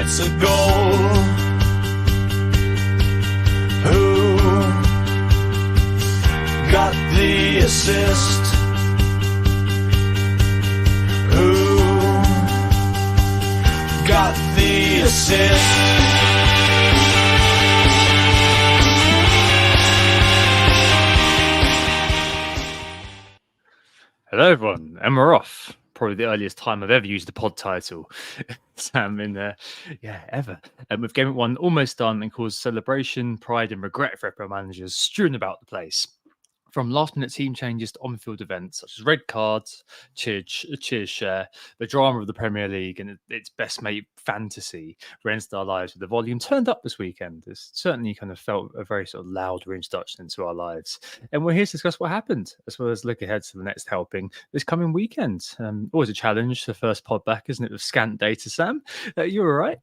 points a goal? Who got the assist? Who got the assist? Hello, everyone, and we're off. Probably the earliest time I've ever used the pod title, Sam, in there, ever. And with Game 1 almost done and caused celebration, pride, and regret for FPL managers strewn about the place. From last-minute team changes to on-field events such as red cards, cheers share, the drama of the Premier League and its best mate fantasy re-entered our lives with the volume turned up this weekend. It's certainly kind of felt a very sort of loud reintroduction into our lives. And we're here to discuss what happened, as well as look ahead to the next helping this coming weekend. Always a challenge, the first pod back, isn't it, with scant data, Sam? You all right?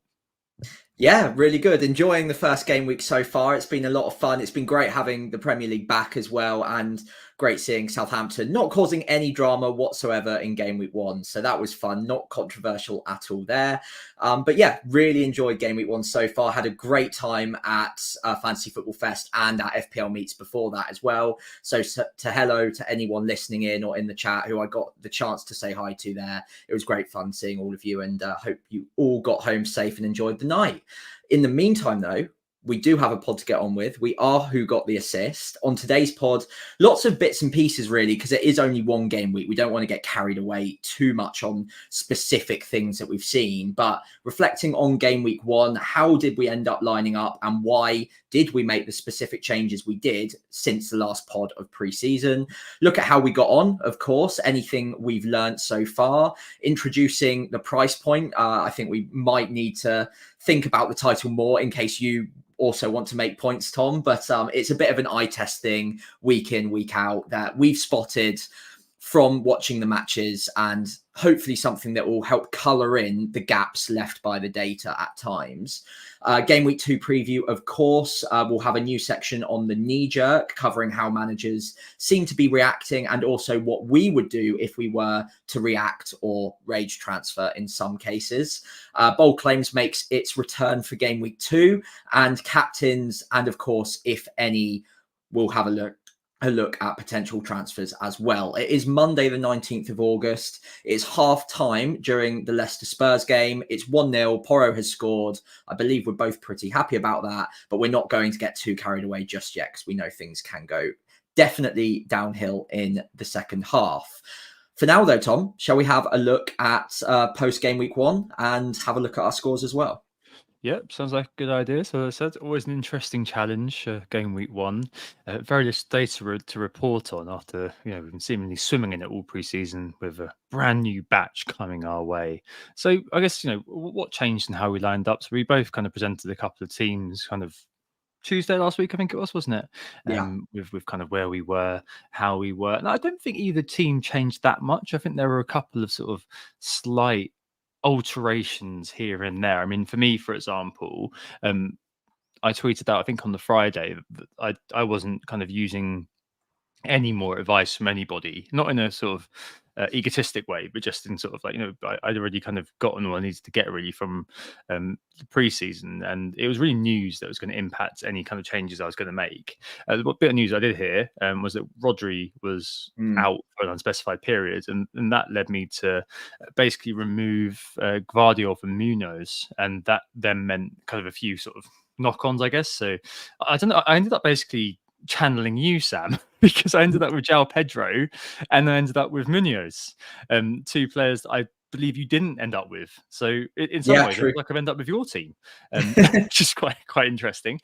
Yeah, really good. Enjoying the first game week so far. It's been a lot of fun. It's been great having the Premier League back as well, and great seeing Southampton not causing any drama whatsoever in game week 1. So that was fun, not controversial at all there. But yeah, really enjoyed game week 1 so far. Had a great time at Fantasy Football Fest and at FPL meets before that as well. So to hello to anyone listening in or in the chat who I got the chance to say hi to there. It was great fun seeing all of you, and hope you all got home safe and enjoyed the night. In the meantime, though, we do have a pod to get on with. We are Who Got the Assist. On today's pod, lots of bits and pieces, really, because it is only one game week. We don't want to get carried away too much on specific things that we've seen. But reflecting on game week 1, how did we end up lining up and why did we make the specific changes we did since the last pod of pre-season? Look at how we got on, of course, anything we've learned so far. Introducing the price point. I think we might need to think about the title more in case you also want to make points, Tom, but it's a bit of an eye test thing week in, week out that we've spotted from watching the matches, and hopefully something that will help colour in the gaps left by the data at times. Game week 2 preview, of course, we'll have a new section on the Kneejerk covering how managers seem to be reacting and also what we would do if we were to react or rage transfer in some cases. Bold Claims makes its return for game week 2, and captains, and of course, if any, we'll have a look at potential transfers as well. It is Monday, the 19th of August. It's half time during the Leicester Spurs game. It's 1-0. Porro has scored. I believe we're both pretty happy about that, but we're not going to get too carried away just yet because we know things can go definitely downhill in the second half. For now, though, Tom, shall we have a look at post-game week 1 and have a look at our scores as well? Yep, sounds like a good idea. So as I said, always an interesting challenge, game week 1. Very little data to report on after we've been seemingly swimming in it all pre-season with a brand new batch coming our way. So I guess what changed and how we lined up. So we both kind of presented a couple of teams, kind of Tuesday last week, I think it was, wasn't it? Yeah. With kind of where we were, how we were, and I don't think either team changed that much. I think there were a couple of sort of slight alterations here and there. I mean, for me, for example, I tweeted out, I think on the Friday, that I wasn't kind of using any more advice from anybody, not in a sort of egotistic way, but just in sort of like, I'd already kind of gotten what I needed to get really from the preseason, and it was really news that was going to impact any kind of changes I was going to make. The bit of news I did hear was that Rodri was out for an unspecified period, and that led me to basically remove Gvardiol from Munoz, and that then meant kind of a few sort of knock-ons, I guess. So I don't know, I ended up basically channeling you, Sam, because I ended up with João Pedro and I ended up with Munoz, 2 players that I believe you didn't end up with. So in some ways, like I've ended up with your team, which is quite interesting.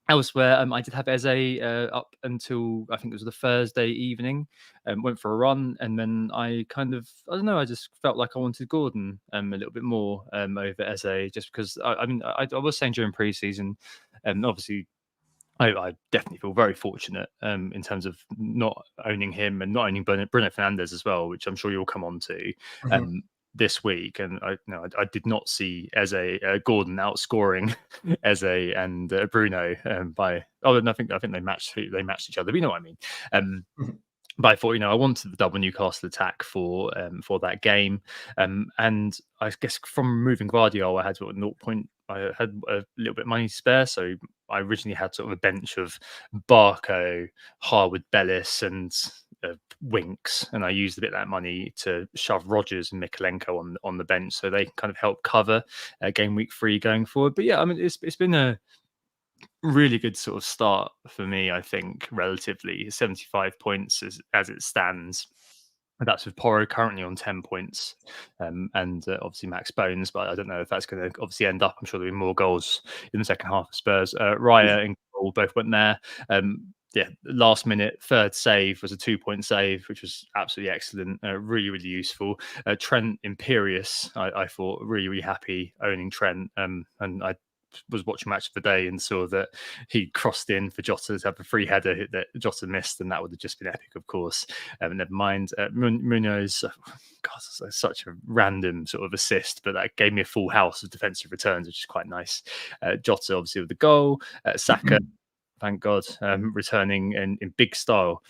Elsewhere, I did have Eze up until I think it was the Thursday evening, went for a run, and then I just felt like I wanted Gordon a little bit more over Eze, just because I was saying during pre-season, obviously I definitely feel very fortunate in terms of not owning him and not owning Bruno Fernandes as well, which I'm sure you'll come on to this week. And I did not see Gordon outscoring Eze and Bruno by. Oh, and I think they matched each other. But you know what I mean. But I thought, I wanted the double Newcastle attack for that game, and I guess from removing Guardiola, I had I had a little bit of money to spare, so I originally had sort of a bench of Barco, Harwood, Bellis, and Winks, and I used a bit of that money to shove Rodgers and Mikalenko on the bench, so they can kind of help cover game week 3 going forward. But yeah, I mean, it's been a really good sort of start for me, I think, relatively 75 points as it stands. And that's with Porro currently on 10 points, and obviously Max Bones, but I don't know if that's going to obviously end up. I'm sure there'll be more goals in the second half of Spurs. Raya and goal both went there. Yeah, last minute third save was a 2-point save, which was absolutely excellent, really, really useful. Trent Imperious, I thought, really, really happy owning Trent, and I was watching Match of the Day and saw that he crossed in for Jota to have a free header that Jota missed, and that would have just been epic, of course. Never mind. Munoz, God, such a random sort of assist, but that gave me a full house of defensive returns, which is quite nice. Jota, obviously, with the goal. Saka, thank God, returning in big style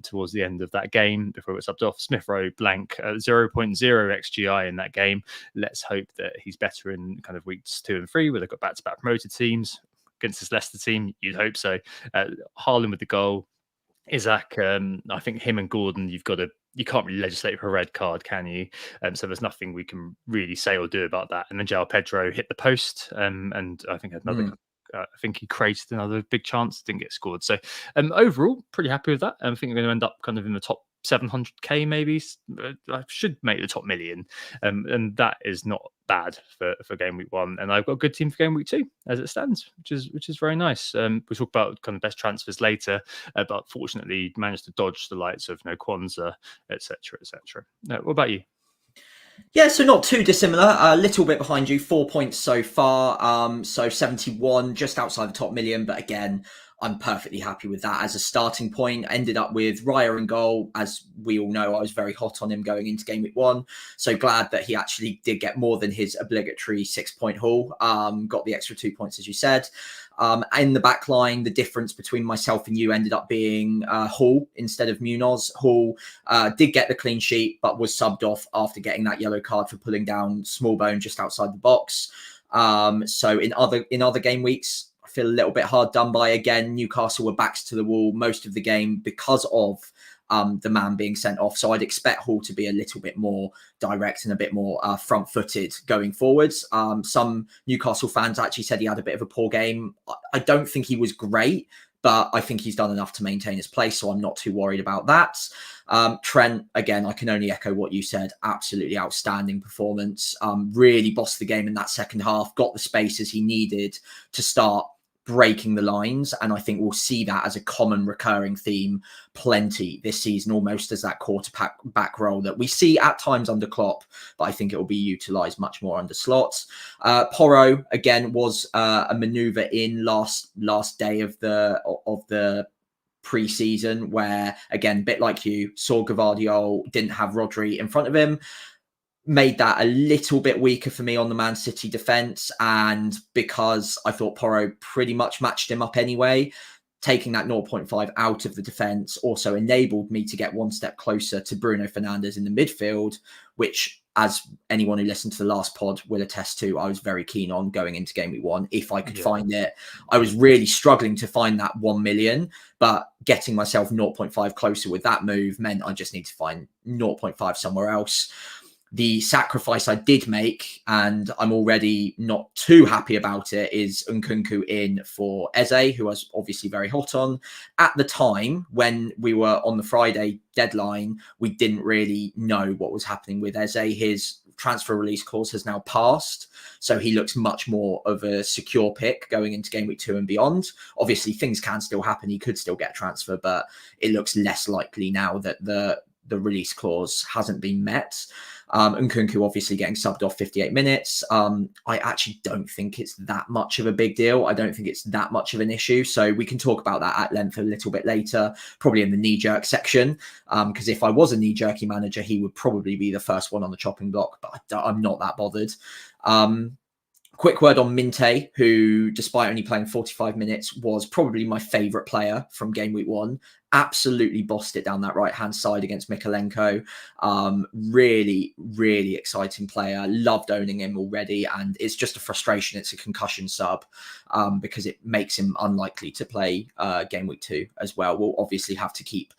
towards the end of that game before it was subbed off. Smith Rowe blank, 0.0 XGI in that game. Let's hope that he's better in kind of weeks 2 and 3, where they've got back-to-back promoted teams. Against this Leicester team, you'd hope so. Haaland with the goal. Isaac, I think him and Gordon, you can't really legislate for a red card, can you? So there's nothing we can really say or do about that. And then João Pedro hit the post, and I think another. I think he created another big chance, didn't get scored. So overall, pretty happy with that. I think we're going to end up kind of in the top 700k, maybe. I should make the top million, and that is not bad for game week 1. And I've got a good team for game week 2 as it stands, which is very nice. We'll talk about kind of best transfers later, but fortunately managed to dodge the likes of Kwanzaa, etc., etc. What about you? Yeah, so not too dissimilar. A little bit behind you, 4 points so far. So 71, just outside the top million. But again, I'm perfectly happy with that as a starting point. Ended up with Raya in goal. As we all know, I was very hot on him going into game week 1. So glad that he actually did get more than his obligatory 6-point haul. Got the extra 2 points, as you said. In the back line, the difference between myself and you ended up being Hall instead of Munoz. Hall did get the clean sheet, but was subbed off after getting that yellow card for pulling down Smallbone just outside the box. So in other game weeks, I feel a little bit hard done by. Again, Newcastle were backs to the wall most of the game because of the man being sent off. So I'd expect Hall to be a little bit more direct and a bit more front-footed going forwards. Some Newcastle fans actually said he had a bit of a poor game. I don't think he was great, but I think he's done enough to maintain his place, so I'm not too worried about that. Trent, again, I can only echo what you said. Absolutely outstanding performance. Really bossed the game in that second half, got the spaces he needed to start breaking the lines, and I think we'll see that as a common recurring theme plenty this season, almost as that quarterback back role that we see at times under Klopp, but I think it will be utilised much more under slots. Porro again was a manoeuvre in last day of the pre-season, where again, a bit like you, saw Gvardiol didn't have Rodri in front of him. Made that a little bit weaker for me on the Man City defence. And because I thought Porro pretty much matched him up anyway, taking that 0.5 out of the defence also enabled me to get one step closer to Bruno Fernandes in the midfield, which, as anyone who listened to the last pod will attest to, I was very keen on going into game week 1 if I could find it. I was really struggling to find that 1 million, but getting myself 0.5 closer with that move meant I just need to find 0.5 somewhere else. The sacrifice I did make, and I'm already not too happy about it, is Nkunku in for Eze, who I was obviously very hot on. At the time, when we were on the Friday deadline, we didn't really know what was happening with Eze. His transfer release clause has now passed, so he looks much more of a secure pick going into game week 2 and beyond. Obviously, things can still happen. He could still get a transfer, but it looks less likely now that the release clause hasn't been met. Nkunku obviously getting subbed off 58 minutes. I actually don't think it's that much of a big deal. I don't think it's that much of an issue. So we can talk about that at length a little bit later, probably in the knee-jerk section. Because if I was a knee-jerky manager, he would probably be the first one on the chopping block, but I'm not that bothered. Quick word on Minte, who, despite only playing 45 minutes, was probably my favourite player from game week 1. absolutely bossed it down that right hand side against Mikolenko. Really, really exciting player. Loved owning him already, and it's just a frustration. It's a concussion sub because it makes him unlikely to play game week 2 as well. We'll obviously have to keep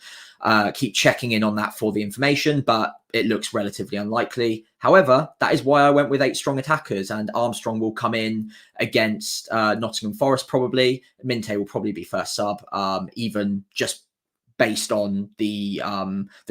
checking in on that for the information, but it looks relatively unlikely. However, that is why I went with 8 strong attackers, and Armstrong will come in against Nottingham Forest probably. Minte will probably be first sub, even just based on the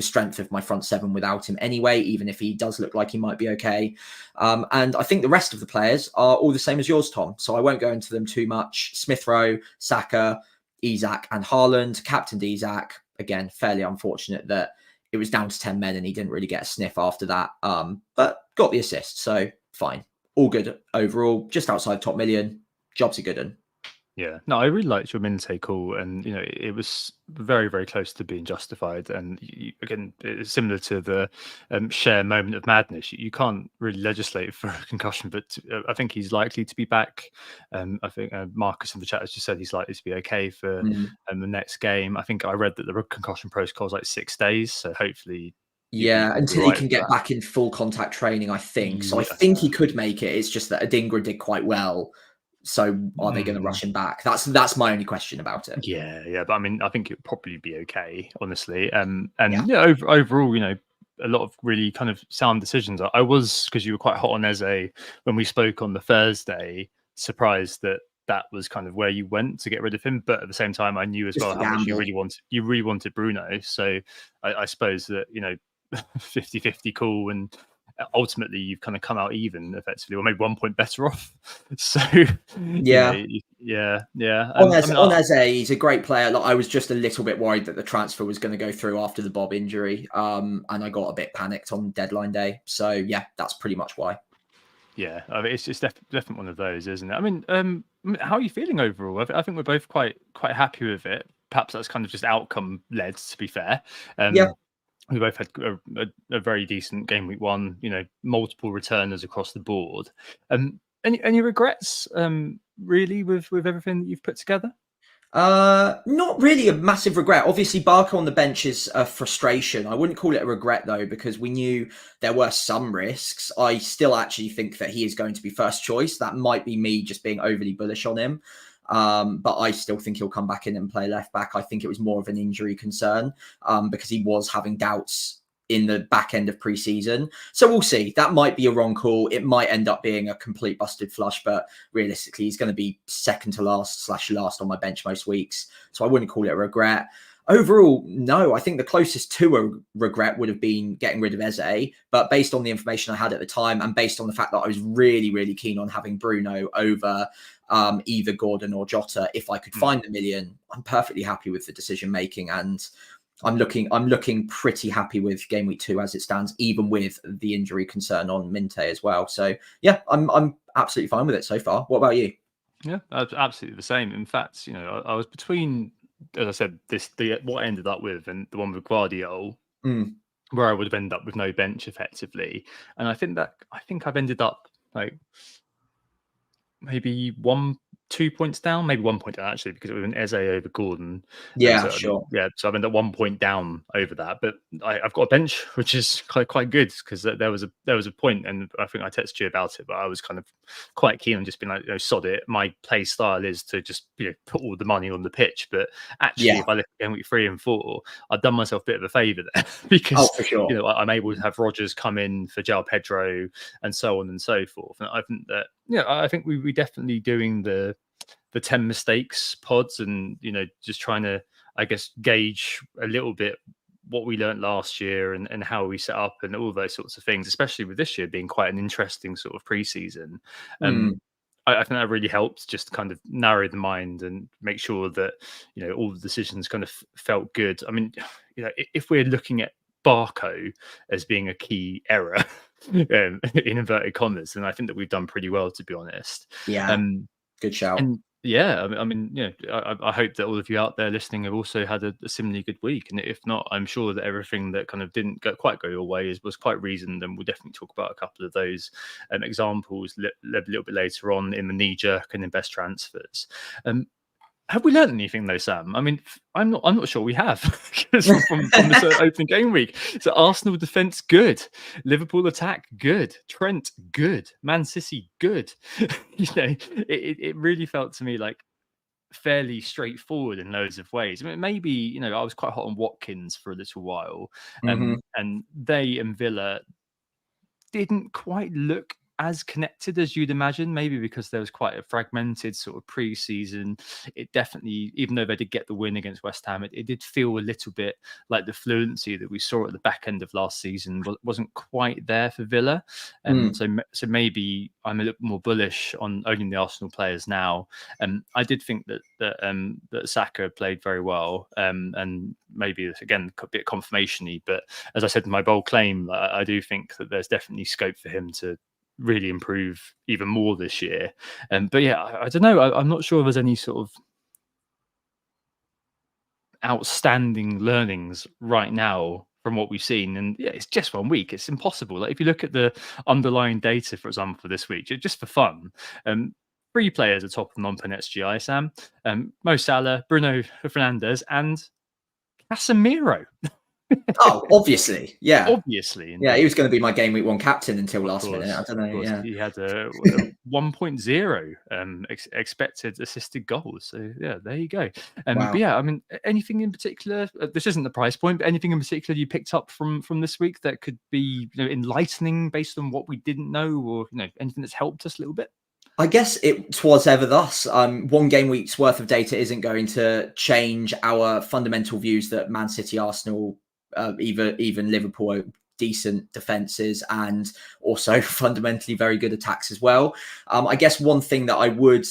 strength of my front 7 without him anyway, even if he does look like he might be okay. And I think the rest of the players are all the same as yours, Tom. So I won't go into them too much. Smith Rowe, Saka, Isak and Haaland. Captained Isak. Again, fairly unfortunate that it was down to 10 men and he didn't really get a sniff after that. But got the assist, so fine. All good overall, just outside top million. Job's a good one. Yeah, no, I really liked your Minte call, and it was very, very close to being justified. And again, it's similar to the share moment of madness. You can't really legislate for a concussion, but I think he's likely to be back. I think Marcus in the chat has just said he's likely to be okay for the next game. I think I read that the concussion protocol is like 6 days, so hopefully. Yeah, until he can get back in full contact training, I think. So I think he could make it. It's just that Adingra did quite well. So are they going to rush him back? That's my only question about it. Yeah. But I mean, I think it would probably be okay, honestly. Overall, a lot of really kind of sound decisions. I was, because you were quite hot on Eze when we spoke on the Thursday, surprised that was kind of where you went to get rid of him. But at the same time, I knew as well how much you really wanted Bruno. So I suppose that 50-50 call, and ultimately you've kind of come out even effectively, or maybe 1 point better off. So yeah. On Eze, he's a great player. Like, I was just a little bit worried that the transfer was going to go through after the Bob injury, and I got a bit panicked on deadline day. So yeah, that's pretty much why. Yeah, I mean, it's definitely one of those, isn't it? I mean, how are you feeling overall? I think we're both quite happy with it. Perhaps that's kind of just outcome led, to be fair. Yeah. We both had a very decent game week 1, multiple returners across the board. Any regrets, really, with everything that you've put together? Not really a massive regret. Obviously, Barker on the bench is a frustration. I wouldn't call it a regret, though, because we knew there were some risks. I still actually think that he is going to be first choice. That might be me just being overly bullish on him. But I still think he'll come back in and play left back. I think it was more of an injury concern because he was having doubts in the back end of pre-season. So we'll see. That might be a wrong call. It might end up being a complete busted flush, but realistically, he's going to be second to last / last on my bench most weeks. So I wouldn't call it a regret. Overall, no, I think the closest to a regret would have been getting rid of Eze. But based on the information I had at the time, and based on the fact that I was really, really keen on having Bruno over either Gordon or Jota, if I could find the million, I'm perfectly happy with the decision making. And I'm looking pretty happy with game week 2 as it stands, even with the injury concern on Minte as well. So yeah, I'm absolutely fine with it so far. What about you? Yeah, absolutely the same. In fact, I was between, as I said, what I ended up with and the one with Guardiola, where I would have ended up with no bench effectively. And I think I've ended up like maybe 2 points down, maybe 1 point down actually, because it was an Eze over Gordon. Yeah, sure. Yeah, so I've ended up 1 point down over that, but I've got a bench, which is quite good, because there was a point, and I think I texted you about it, but I was kind of quite keen on just being like, sod it. My play style is to just put all the money on the pitch, but actually, if I look at game week 3 and 4, I've done myself a bit of a favour there because for sure. I'm able to have Rodgers come in for João Pedro and so on and so forth. And I think that I think we definitely doing the 10 mistakes pods, and just trying to, I guess, gauge a little bit what we learned last year and how we set up and all those sorts of things, especially with this year being quite an interesting sort of pre-season. I think that really helped just kind of narrow the mind and make sure that all the decisions kind of felt good. I mean, if we're looking at Barco as being a key error in inverted commas, then I think that we've done pretty well, to be honest. Yeah, good shout. And yeah, I mean, I hope that all of you out there listening have also had a similarly good week. And if not, I'm sure that everything that kind of didn't quite go your way was quite reasoned. And we'll definitely talk about a couple of those examples a little bit later on in the Kneejerk and in best transfers. Have we learned anything though, Sam? I mean, I'm not sure we have, because from this opening game week. So Arsenal defense good, Liverpool attack good, Trent good, Man City good. It really felt to me like fairly straightforward in loads of ways. I mean, maybe I was quite hot on Watkins for a little while, Mhm. and they and Villa didn't quite look as connected as you'd imagine, maybe because there was quite a fragmented sort of pre-season. It definitely, even though they did get the win against West Ham, it did feel a little bit like the fluency that we saw at the back end of last season wasn't quite there for Villa. Mm. So maybe I'm a little more bullish on owning the Arsenal players now. I did think that Saka played very well, and maybe again a bit confirmation-y, but as I said in my bold claim, I do think that there's definitely scope for him to really improve even more this year. But yeah, I don't know. I'm not sure if there's any sort of outstanding learnings right now from what we've seen. And yeah, it's just 1 week. It's impossible. Like if you look at the underlying data, for example, for this week, just for fun, 3 players are top of non-pen XGI, Sam. Mo Salah, Bruno Fernandes, and Casemiro. Oh, obviously, yeah. Obviously, Yeah, he indeed. was going to be my game week 1 captain until Of last minute. I course, don't of know. course. Yeah. He had a 1.0 expected assisted goals. So yeah, there you go. Wow. But yeah, I mean, anything in particular? This isn't the price point, but anything in particular you picked up from this week that could be enlightening based on what we didn't know, or anything that's helped us a little bit? I guess it was ever thus. 1 game week's worth of data isn't going to change our fundamental views that Man City, Arsenal, even Liverpool are decent defenses and also fundamentally very good attacks as well. I guess one thing that I would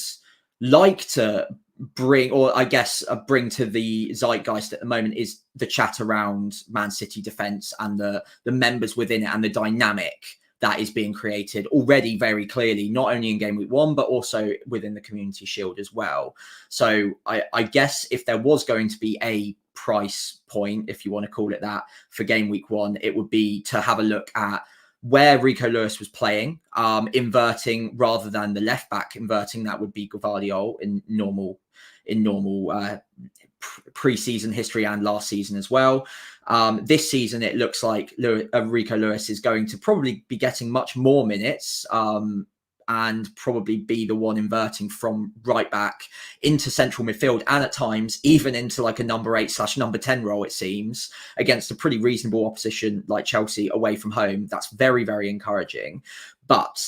like to bring, or I guess bring to the zeitgeist at the moment, is the chat around Man City defense and the members within it and the dynamic that is being created already very clearly, not only in game week 1, but also within the Community Shield as well. So I guess if there was going to be a price point, if you want to call it that, for game week 1, it would be to have a look at where Rico Lewis was playing, inverting rather than the left back inverting. That would be Gvardiol in normal pre-season history and last season as well. This season, it looks like Rico Lewis is going to probably be getting much more minutes, and probably be the one inverting from right back into central midfield, and at times even into like a number 8/number 10 role, it seems, against a pretty reasonable opposition like Chelsea away from home. That's very, very encouraging. But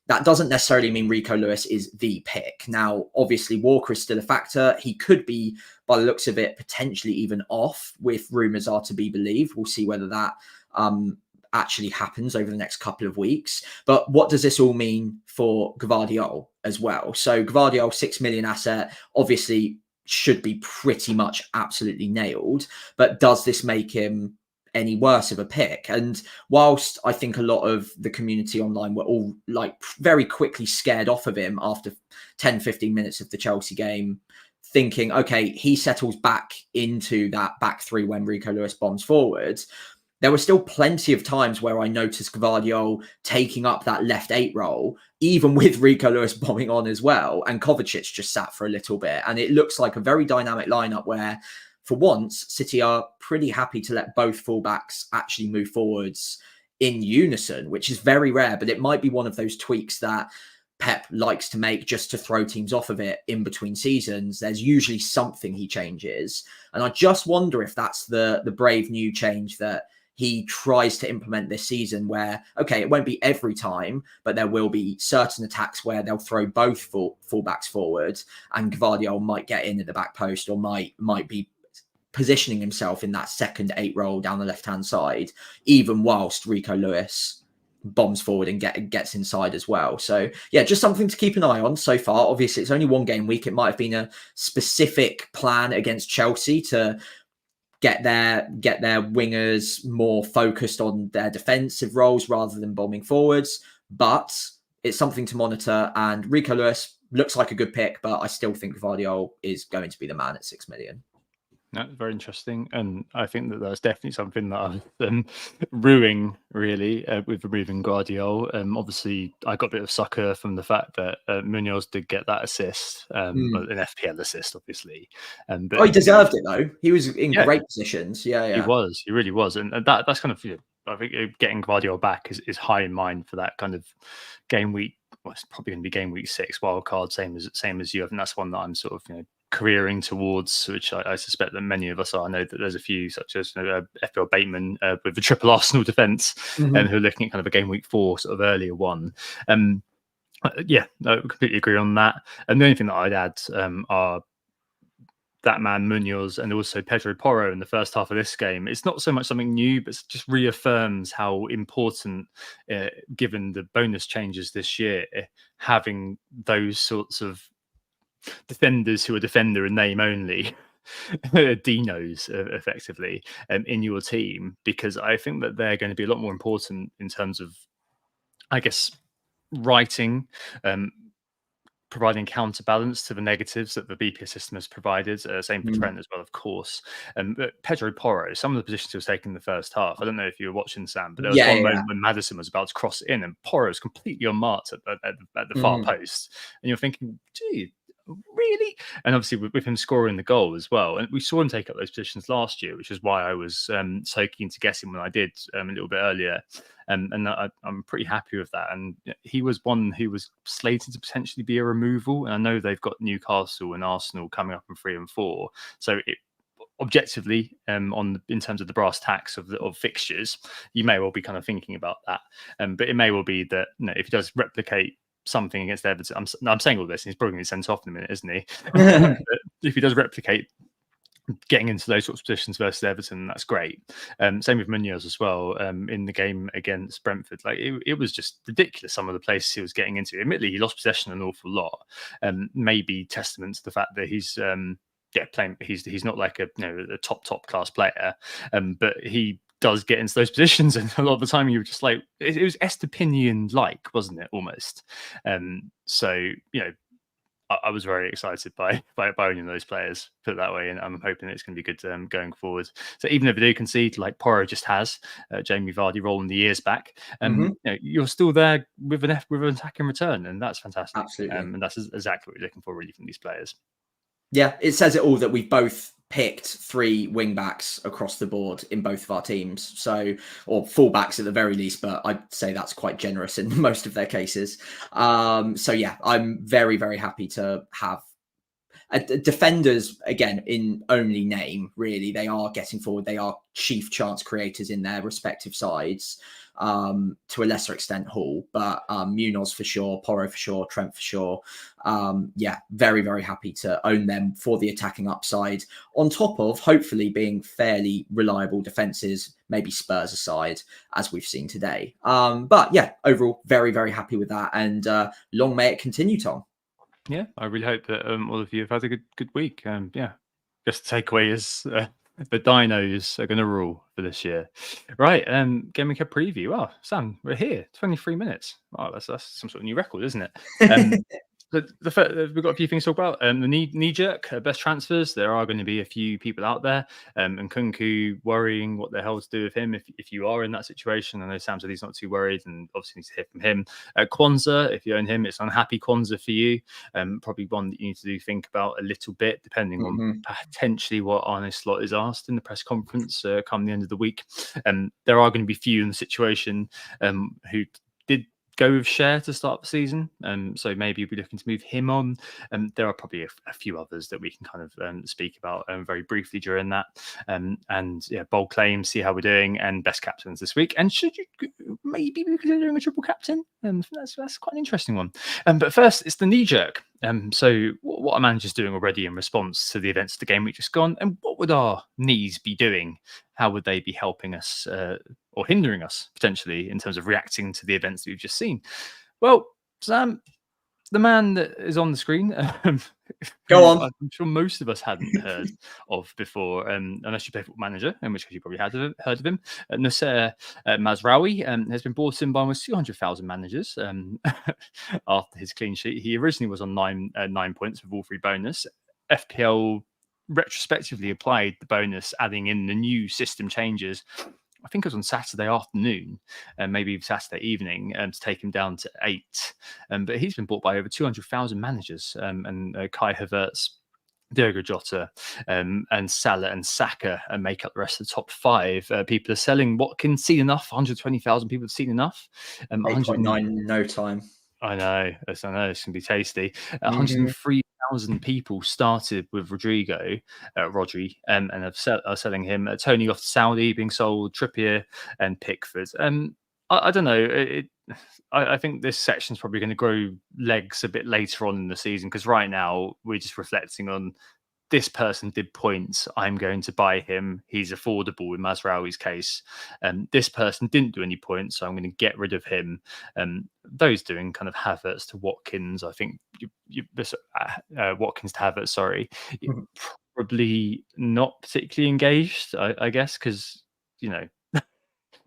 that doesn't necessarily mean Rico Lewis is the pick. Now, obviously, Walker is still a factor. He could be, by the looks of it, potentially even off, if rumours are to be believed. We'll see whether that actually happens over the next couple of weeks. But what does this all mean for Gvardiol as well? So Gvardiol, 6 million asset, obviously should be pretty much absolutely nailed. But does this make him any worse of a pick? And whilst I think a lot of the community online were all like very quickly scared off of him after 10-15 minutes of the Chelsea game, thinking, okay, he settles back into that back 3 when Rico Lewis bombs forward, there were still plenty of times where I noticed Gvardiol taking up that left 8 role, even with Rico Lewis bombing on as well, and Kovacic just sat for a little bit. And it looks like a very dynamic lineup where, for once, City are pretty happy to let both fullbacks actually move forwards in unison, which is very rare, but it might be one of those tweaks that Pep likes to make just to throw teams off of it in between seasons. There's usually something he changes. And I just wonder if that's the brave new change that he tries to implement this season, where, okay, it won't be every time, but there will be certain attacks where they'll throw both fullbacks forward, and Gvardiol might get in at the back post, or might be positioning himself in that second 8 role down the left-hand side, even whilst Rico Lewis bombs forward and gets inside as well. So yeah, just something to keep an eye on so far. Obviously, it's only 1 game week. It might have been a specific plan against Chelsea to get their wingers more focused on their defensive roles rather than bombing forwards. But it's something to monitor. And Rico Lewis looks like a good pick, but I still think Gvardiol is going to be the man at 6 million. No, very interesting, and I think that that's definitely something that I'm ruining really with removing Guardiola. Obviously, I got a bit of sucker from the fact that Munoz did get that assist, Mm. well, an FPL assist, obviously, Oh, but he deserved it though. He was in yeah, great positions. Yeah, he yeah. was, he really was, and that's kind of I think getting Guardiola back is high in mind for that kind of game week. Well, it's probably going to be game week 6 wild card, same as you. I think that's one that I'm sort of careering towards, which I suspect that many of us are. I know that there's a few, such as FPL Bateman with the triple Arsenal defence, and who are looking at kind of a game week 4 sort of earlier one. Yeah, I completely agree on that. And the only thing that I'd add are that man Munoz and also Pedro Porro in the first half of this game. It's not so much something new, but it just reaffirms how important, given the bonus changes this year, having those sorts of defenders who are defender in name only, Dinos effectively, in your team, because I think that they're going to be a lot more important in terms of, I guess, writing. Providing counterbalance to the negatives that the BPS system has provided. Same for Mm. Trent as well, of course. But Pedro Porro, some of the positions he was taking in the first half, I don't know if you were watching, Sam, but there was Yeah, one yeah. moment when Maddison was about to cross it in and Porro was completely unmarked at the far Mhm. post. And you're thinking, gee, really? And obviously with him scoring the goal as well. And we saw him take up those positions last year, which is why I was so keen to guess him when I did a little bit earlier. And I'm pretty happy with that. And he was one who was slated to potentially be a removal. And I know they've got Newcastle and Arsenal coming up in 3 and 4. So objectively, in terms of the brass tacks of fixtures, you may well be kind of thinking about that. But it may well be that if he does replicate something against Everton, I'm saying all this, and he's probably going to be sent off in a minute, isn't he? But if he does replicate getting into those sorts of positions versus Everton, that's great. Same with Munoz as well. In the game against Brentford, like it was just ridiculous some of the places he was getting into. Admittedly, he lost possession an awful lot. Maybe testament to the fact that he's playing. He's not like a top class player, but he does get into those positions, and a lot of the time you were just like it was Estepinian like, wasn't it, almost? So I was very excited by owning those players, put it that way, and I'm hoping it's going to be good going forward. So even if they do concede, like Porro just has, Jamie Vardy rolling the years back, you're still there with an attacking return, and that's fantastic. Absolutely. And that's exactly what we're looking for really from these players. Yeah, it says it all that we've both picked 3 wing backs across the board in both of our teams. So, or full backs at the very least, but I'd say that's quite generous in most of their cases. So yeah, I'm very, very happy to have defenders again in only name. Really, they are getting forward. They are chief chance creators in their respective sides. To a lesser extent, Hall, but Munoz for sure, Porro for sure, Trent for sure. Yeah, very, very happy to own them for the attacking upside. On top of hopefully being fairly reliable defenses, maybe Spurs aside, as we've seen today. But yeah, overall, very, very happy with that, and long may it continue, Tom. Yeah, I really hope that all of you have had a good week. Yeah, just the takeaway is the dinos are going to rule for this year. Right, Gameweek preview. Oh, Sam, we're here. 23 minutes. Oh, that's some sort of new record, isn't it? We've got a few things to talk about. The Kneejerk, best transfers. There are going to be a few people out there. And Kunku worrying what the hell to do with him if you are in that situation. I know Sam said he's not too worried and obviously needs to hear from him. Kwanzaa, if you own him, it's unhappy Kwanzaa for you. Probably one that you need to think about a little bit, depending on potentially what Arne Slot is asked in the press conference come the end of the week. There are going to be few in the situation who did go with Share to start the season, so maybe you'll be looking to move him on. There are probably a few others that we can kind of speak about very briefly during that. And yeah, bold claims, see how we're doing, and best captains this week. And should you maybe be considering a triple captain? That's quite an interesting one. But first, it's the Kneejerk. So what are managers doing already in response to the events of the game week just gone, and what would our knees be doing? How would they be helping us or hindering us potentially in terms of reacting to the events that we've just seen? Well, Sam, the man that is on the screen, Go on. I'm sure most of us hadn't heard of before, unless you play Football Manager, in which case you probably had heard of him. Nasser Mazraoui has been brought in by almost 200,000 managers after his clean sheet. He originally was on 9 points with all 3 bonus. FPL retrospectively applied the bonus, adding in the new system changes. I think it was on Saturday afternoon, and maybe Saturday evening, to take him down to 8. But he's been bought by over 200,000 managers, and Kai Havertz, Diogo Jota, and Salah and Saka make up the rest of the top 5. People are selling Watkins, seen enough. 120,000 people have seen enough. 8.9 no time. I know it's going to be tasty. 103,000 people started with Rodri, and are selling him. Tony off to Saudi being sold, Trippier and Pickford. I don't know. I think this section's probably going to grow legs a bit later on in the season, because right now we're just reflecting on this person did points, I'm going to buy him. He's affordable in Mazraoui's case. This person didn't do any points, so I'm going to get rid of him. Those doing kind of Havertz to Watkins, I think Watkins to Havertz, sorry, probably not particularly engaged, I guess, because, you know,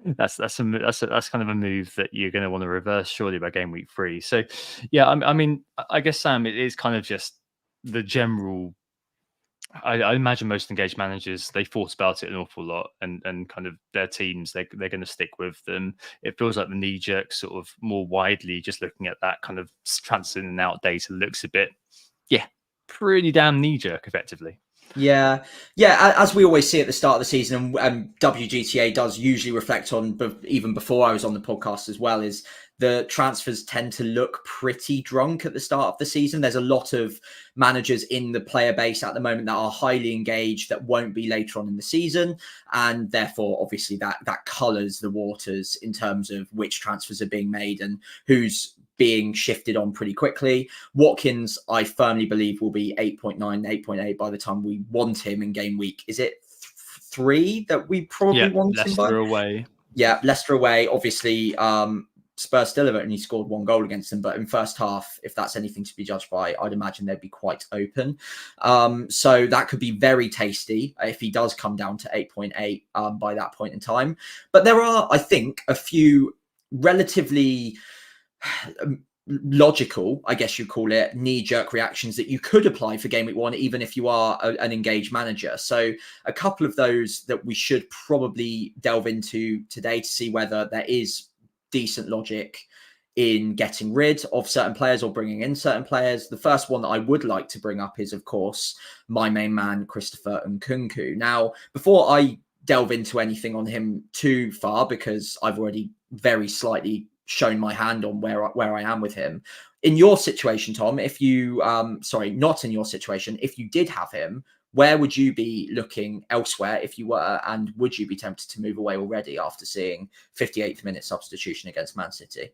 that's kind of a move that you're going to want to reverse surely by game week 3. So yeah, I mean, I guess, Sam, it is kind of just the general. I imagine most engaged managers, they thought about it an awful lot, and kind of their teams, they're going to stick with them. It feels like the Kneejerk sort of more widely, just looking at that kind of transfer in and out data, looks a bit, pretty damn Kneejerk effectively. Yeah. As we always see at the start of the season, and WGTA does usually reflect on, but even before I was on the podcast as well, is the transfers tend to look pretty drunk at the start of the season. There's a lot of managers in the player base at the moment that are highly engaged that won't be later on in the season. And therefore, obviously, that colours the waters in terms of which transfers are being made and who's being shifted on pretty quickly. Watkins, I firmly believe, will be 8.9, 8.8 by the time we want him in game week. Is it 3 that we probably want him by? Leicester away. Yeah, Leicester away. Obviously, Spurs still have only scored 1 goal against them, but in first half, if that's anything to be judged by, I'd imagine they'd be quite open. So that could be very tasty if he does come down to 8.8 by that point in time. But there are, I think, a few relatively logical, I guess you call it, knee-jerk reactions that you could apply for game week 1, even if you are an engaged manager. So a couple of those that we should probably delve into today to see whether there is decent logic in getting rid of certain players or bringing in certain players. The first one that I would like to bring up is, of course, my main man, Christopher Nkunku. Now, before I delve into anything on him too far, because I've already very slightly shown my hand on where I am with him. In your situation, Tom, if you, not in your situation, if you did have him, where would you be looking elsewhere if you were, and would you be tempted to move away already after seeing 58th minute substitution against Man City?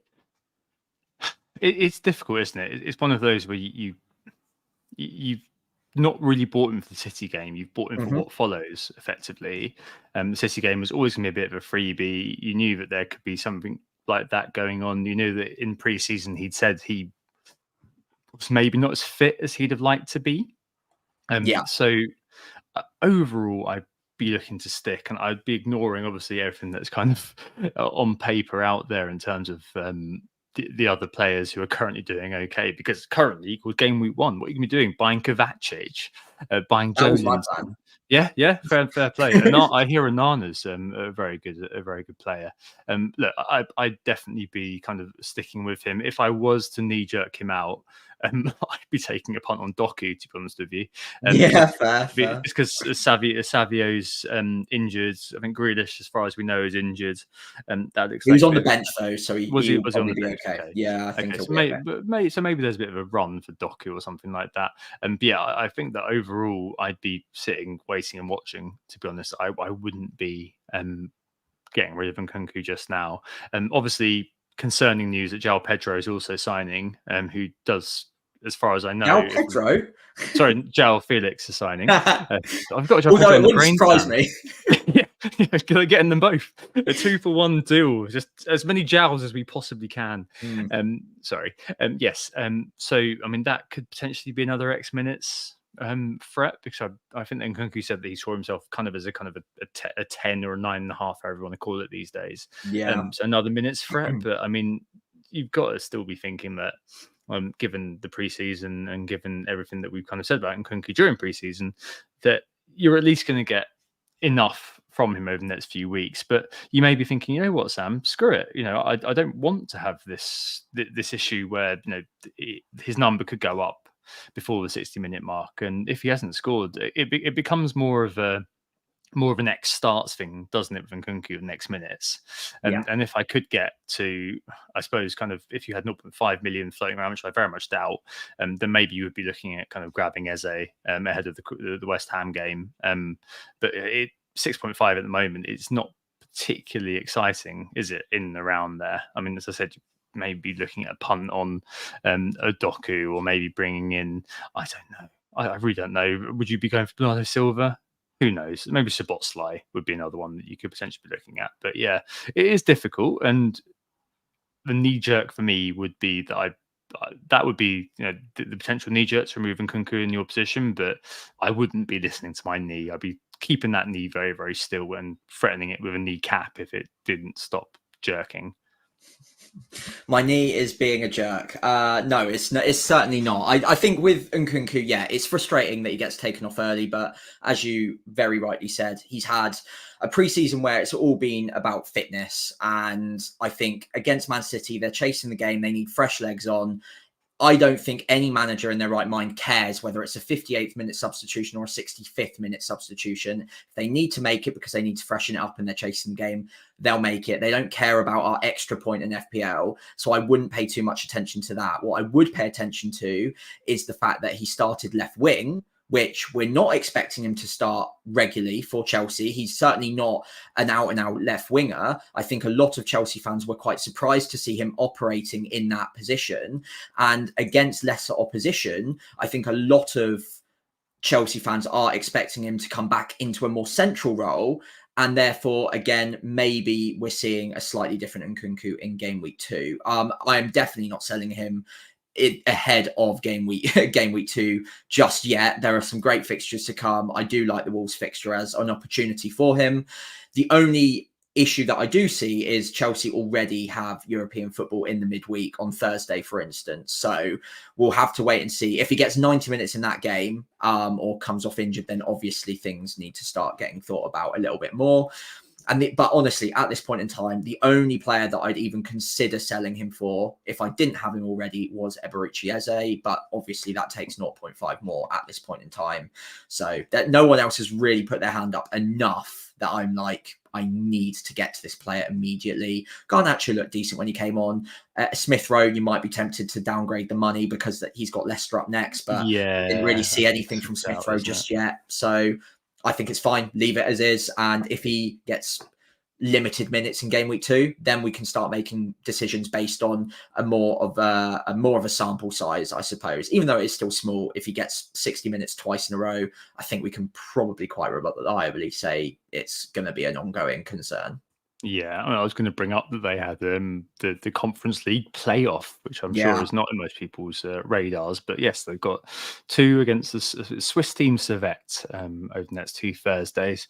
It's difficult, isn't it? It's one of those where you've not really bought him for the City game. You've bought him for what follows, effectively. The City game was always going to be a bit of a freebie. You knew that there could be something like that going on. You knew that in pre-season he'd said he was maybe not as fit as he'd have liked to be. So overall, I'd be looking to stick, and I'd be ignoring obviously everything that's kind of on paper out there in terms of the other players who are currently doing okay, because currently equals game week 1. What are you going to be doing? Buying Kovacic, buying Joe Linton. Yeah, fair play. I hear Onana's a very good player. Look, I'd definitely be kind of sticking with him. If I was to knee-jerk him out, I'd be taking a punt on Doku, to be honest with you. Fair. It's because Savio's injured. I think Grealish, as far as we know, is injured. That looks he was on the bench though, so he was on the bench. Okay. Yeah, I think so maybe there's a bit of a run for Doku or something like that. But yeah, I think that overall I'd be sitting, waiting and watching, to be honest. I wouldn't be getting rid of Nkunku just now. Obviously, concerning news that João Pedro is also signing, who does, as far as I know, João Pedro? Sorry, João Felix is signing. I've got João Pedro in it the wouldn't brain. Surprise me. Yeah, getting them both. A 2-for-1 deal. Just as many Jows as we possibly can. Yes. So, I mean, that could potentially be another X minutes threat, because I think that Nkunku said that he saw himself kind of as a 10 or a 9.5, however you want to call it these days. Yeah. So another minutes threat. But I mean, you've got to still be thinking that given the preseason and given everything that we've kind of said about Nkunku during preseason, that you're at least going to get enough from him over the next few weeks. But you may be thinking, you know what, Sam, screw it. I don't want to have this issue where his number could go up before the 60-minute mark, and if he hasn't scored, it becomes more of an X starts thing, doesn't it, with Nkunku next minutes? And if I could get to, I suppose, kind of, if you had 0.5 million floating around, which I very much doubt, then maybe you would be looking at kind of grabbing Eze ahead of the West Ham game. But 6.5 at the moment, it's not particularly exciting, is it, in and around there? I mean, as I said, maybe looking at a punt on a Doku, or maybe bringing in, I don't know. I really don't know. Would you be going for Bernardo Silva? Who knows? Maybe Szoboszlai would be another one that you could potentially be looking at. But yeah, it is difficult. And the knee jerk for me would be that that would be the potential knee jerk to remove Nkunku in your position. But I wouldn't be listening to my knee. I'd be keeping that knee very, very still and threatening it with a knee cap if it didn't stop jerking. My knee is being a jerk. No, it's certainly not. I think with Nkunku, yeah, it's frustrating that he gets taken off early, but as you very rightly said, he's had a preseason where it's all been about fitness, and I think against Man City, they're chasing the game, they need fresh legs on. I don't think any manager in their right mind cares whether it's a 58th minute substitution or a 65th minute substitution. If they need to make it because they need to freshen it up and they're chasing the game, they'll make it. They don't care about our extra point in FPL. So I wouldn't pay too much attention to that. What I would pay attention to is the fact that he started left wing, which we're not expecting him to start regularly for Chelsea. He's certainly not an out-and-out left winger. I think a lot of Chelsea fans were quite surprised to see him operating in that position. And against lesser opposition, I think a lot of Chelsea fans are expecting him to come back into a more central role. And therefore, again, maybe we're seeing a slightly different Nkunku in game week 2. I am definitely not selling him ahead of game week 2 just yet. There are some great fixtures to come. I do like the Wolves fixture as an opportunity for him. The only issue that I do see is Chelsea already have European football in the midweek on Thursday, for instance. So we'll have to wait and see. If he gets 90 minutes in that game or comes off injured, then obviously things need to start getting thought about a little bit more. But honestly, at this point in time, the only player that I'd even consider selling him for, if I didn't have him already, was Eberechi Eze. But obviously, that takes 0.5 more at this point in time. So that no one else has really put their hand up enough that I'm like, I need to get to this player immediately. Garnacho looked decent when he came on. Smith Rowe, you might be tempted to downgrade the money because he's got Leicester up next, but didn't really see anything from Smith Rowe just yet. So I think it's fine. Leave it as is. And if he gets limited minutes in game week 2, then we can start making decisions based on a more of a sample size, I suppose. Even though it is still small, if he gets 60 minutes twice in a row, I think we can probably quite reliably say it's going to be an ongoing concern. Yeah, I was going to bring up that they had the Conference League playoff, which I'm sure is not in most people's radars. But yes, they've got 2 against the Swiss team Servette over the next 2 Thursdays.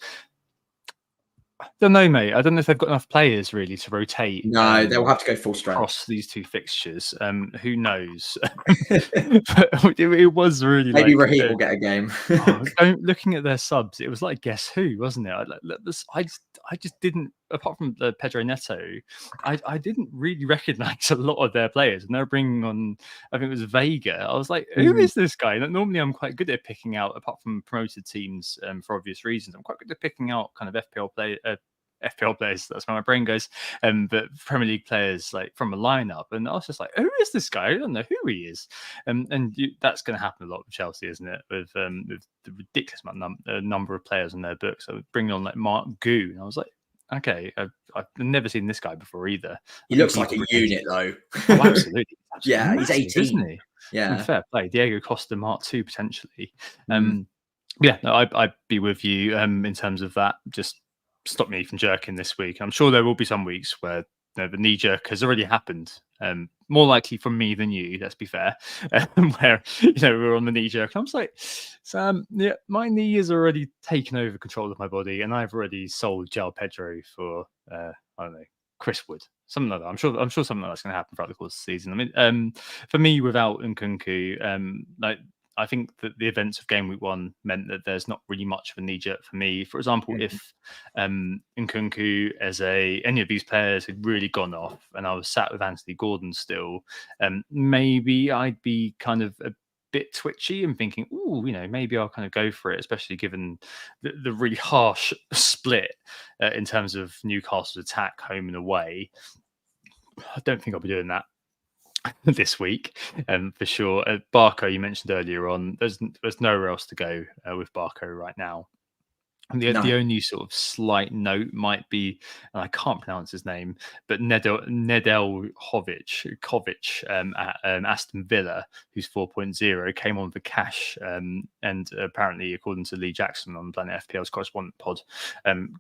I don't know, mate. I don't know if they've got enough players really to rotate. No, they'll have to go full strength across these 2 fixtures. Who knows? But it was really maybe Raheem will get a game. Looking at their subs, it was like Guess Who, wasn't it? I just didn't, apart from Pedro Neto, I didn't really recognize a lot of their players, and they're bringing on, I think it was Vega. I was like, who is this guy? Normally, I'm quite good at picking out, apart from promoted teams for obvious reasons, I'm quite good at picking out kind of FPL players, that's where my brain goes, but Premier League players like from a lineup, and I was just like, who is this guy? I don't know who he is. That's going to happen a lot with Chelsea, isn't it? With the ridiculous number of players on their books. So bringing on like Mark Gu, and I was like, okay, I've never seen this guy before either. He looks like a unit, though. Oh, absolutely. Yeah, massive, he's 18, isn't he? Yeah, fair play. Diego Costa, Mark II potentially. Yeah, no, I'd be with you in terms of that. Just stop me from jerking this week. I'm sure there will be some weeks where the knee jerk has already happened. More likely from me than you, let's be fair. Where we're on the knee jerk. I'm just like, Sam, yeah, my knee has already taken over control of my body, and I've already sold João Pedro for I don't know, Chris Wood, something like that. I'm sure something like that's going to happen throughout the course of the season. I mean, for me, without Nkunku, like I think that the events of game week 1 meant that there's not really much of a knee jerk for me. For example, if Nkunku as any of these players had really gone off, and I was sat with Anthony Gordon still, maybe I'd be kind of a bit twitchy and thinking, oh, maybe I'll kind of go for it, especially given the really harsh split in terms of Newcastle's attack home and away. I don't think I'll be doing that this week, for sure. Barco, you mentioned earlier on, there's nowhere else to go with Barco right now. And the only sort of slight note might be, and I can't pronounce his name, but Nedeljkovic at Aston Villa, who's 4.0, came on for cash, and apparently, according to Lee Jackson on Planet FPL's correspondent pod,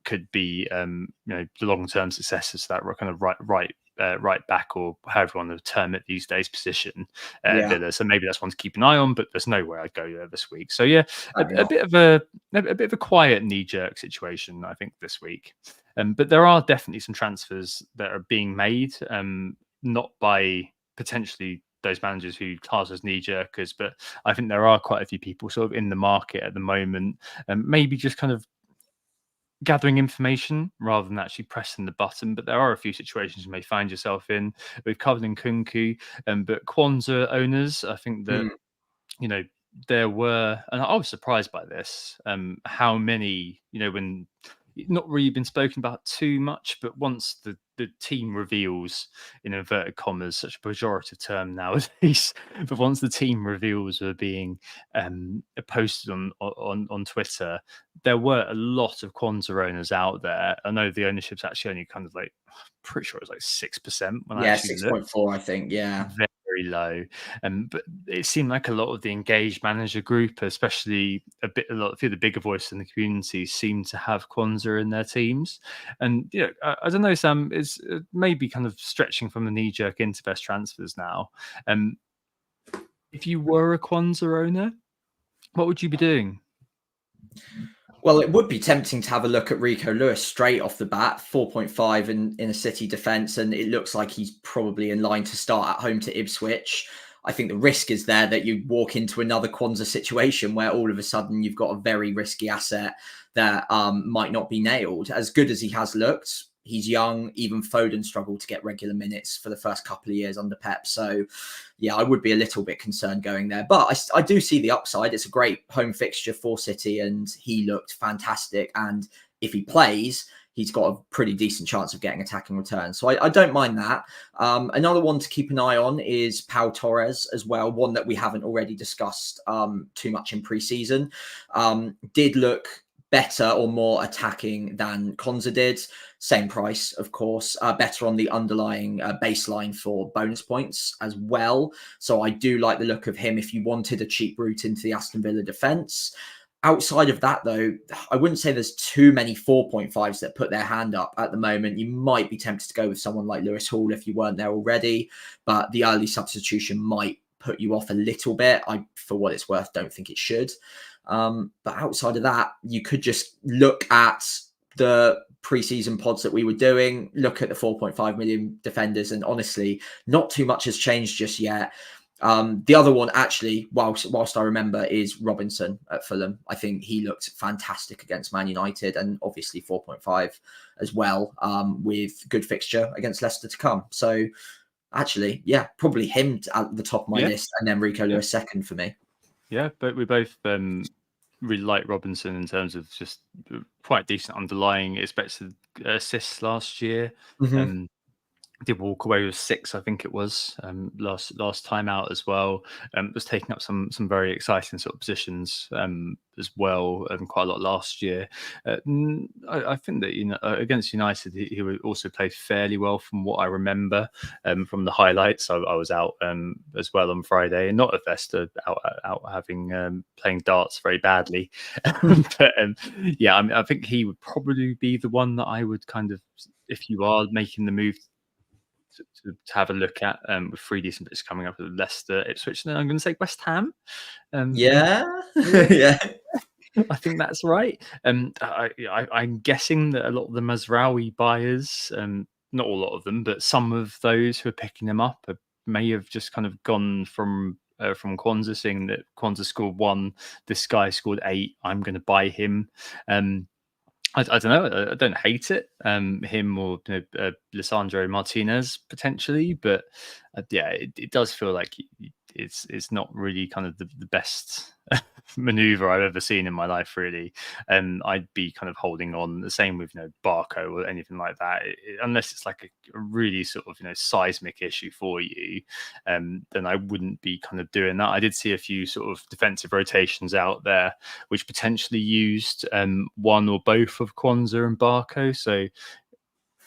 could be the long-term successors to that kind of right back, or however you want to term it these days, position at Villa. So maybe that's one to keep an eye on, but there's nowhere I'd go there this week. So yeah, a bit of a quiet knee-jerk situation, I think, this week. But there are definitely some transfers that are being made, not by potentially those managers who class as knee-jerkers, but I think there are quite a few people sort of in the market at the moment, maybe just kind of gathering information rather than actually pressing the button. But there are a few situations you may find yourself in. We've covered Nkunku, but Kwanzaa owners, I think that there were, and I was surprised by this, how many, when not really been spoken about too much, but once the team reveals, in inverted commas, such a pejorative term nowadays, but once the team reveals were being posted on Twitter, there were a lot of Kwanzaa owners out there. I know the ownership's actually only kind of like, pretty sure it was like 6% when I actually 6.4, I think. Yeah, very low. But it seemed like a lot of the engaged manager group, especially a few of the bigger voices in the community, seem to have Kwanzaa in their teams. And I don't know, Sam, is maybe kind of stretching from the knee jerk into best transfers now. If you were a Kwanzaa owner, what would you be doing? Well, it would be tempting to have a look at Rico Lewis straight off the bat, 4.5 in a City defence, and it looks like he's probably in line to start at home to Ipswich. I think the risk is there that you walk into another Kwanzaa situation where all of a sudden you've got a very risky asset that might not be nailed. As good as he has looked, he's young. Even Foden struggled to get regular minutes for the first couple of years under Pep. So, yeah, I would be a little bit concerned going there. But I do see the upside. It's a great home fixture for City, and he looked fantastic. And if he plays, he's got a pretty decent chance of getting attacking returns. So I don't mind that. Another one to keep an eye on is Pau Torres as well, one that we haven't already discussed too much in pre-season. Did look better or more attacking than Konza did. Same price, of course. Better on the underlying baseline for bonus points as well. So I do like the look of him if you wanted a cheap route into the Aston Villa defence. Outside of that, though, I wouldn't say there's too many 4.5s that put their hand up at the moment. You might be tempted to go with someone like Lewis Hall if you weren't there already, but the early substitution might put you off a little bit. I, for what it's worth, don't think it should. But outside of that, you could just look at the preseason pods that we were doing, look at the 4.5 million defenders, and honestly, not too much has changed just yet. The other one, actually, whilst I remember, is Robinson at Fulham. I think he looked fantastic against Man United, and obviously 4.5 as well, with good fixture against Leicester to come. So actually, yeah, probably him at the top of my list, and then Rico Lewis second for me. Yeah, but we both really like Robinson in terms of just quite decent underlying expected assists last year. Did walk away with 6, I think it was, last time out as well. Was taking up some very exciting sort of positions as well, quite a lot last year. I think that against United, he would also play fairly well from what I remember from the highlights. I was out as well on Friday, and not at Vesta, out having playing darts very badly. But yeah, I think he would probably be the one that I would kind of, if you are making the move, to have a look at, with 3 decent bits coming up with Leicester, Ipswich, and then I'm going to say West Ham. Yeah. I think that's right. I'm guessing that a lot of the Mazraoui buyers not a lot of them, but some of those who are picking them up may have just kind of gone from Kwanzaa, seeing that Kwanzaa scored 1, this guy scored 8. I'm going to buy him. I don't know. I don't hate it. Him or Lisandro Martinez potentially, but yeah, it does feel like it's not really kind of the best maneuver I've ever seen in my life, really. I'd be kind of holding on. The same with Barco or anything like that, unless it's like a really sort of seismic issue for you. Then I wouldn't be kind of doing that. I did see a few sort of defensive rotations out there which potentially used one or both of Kwanzaa and Barco. So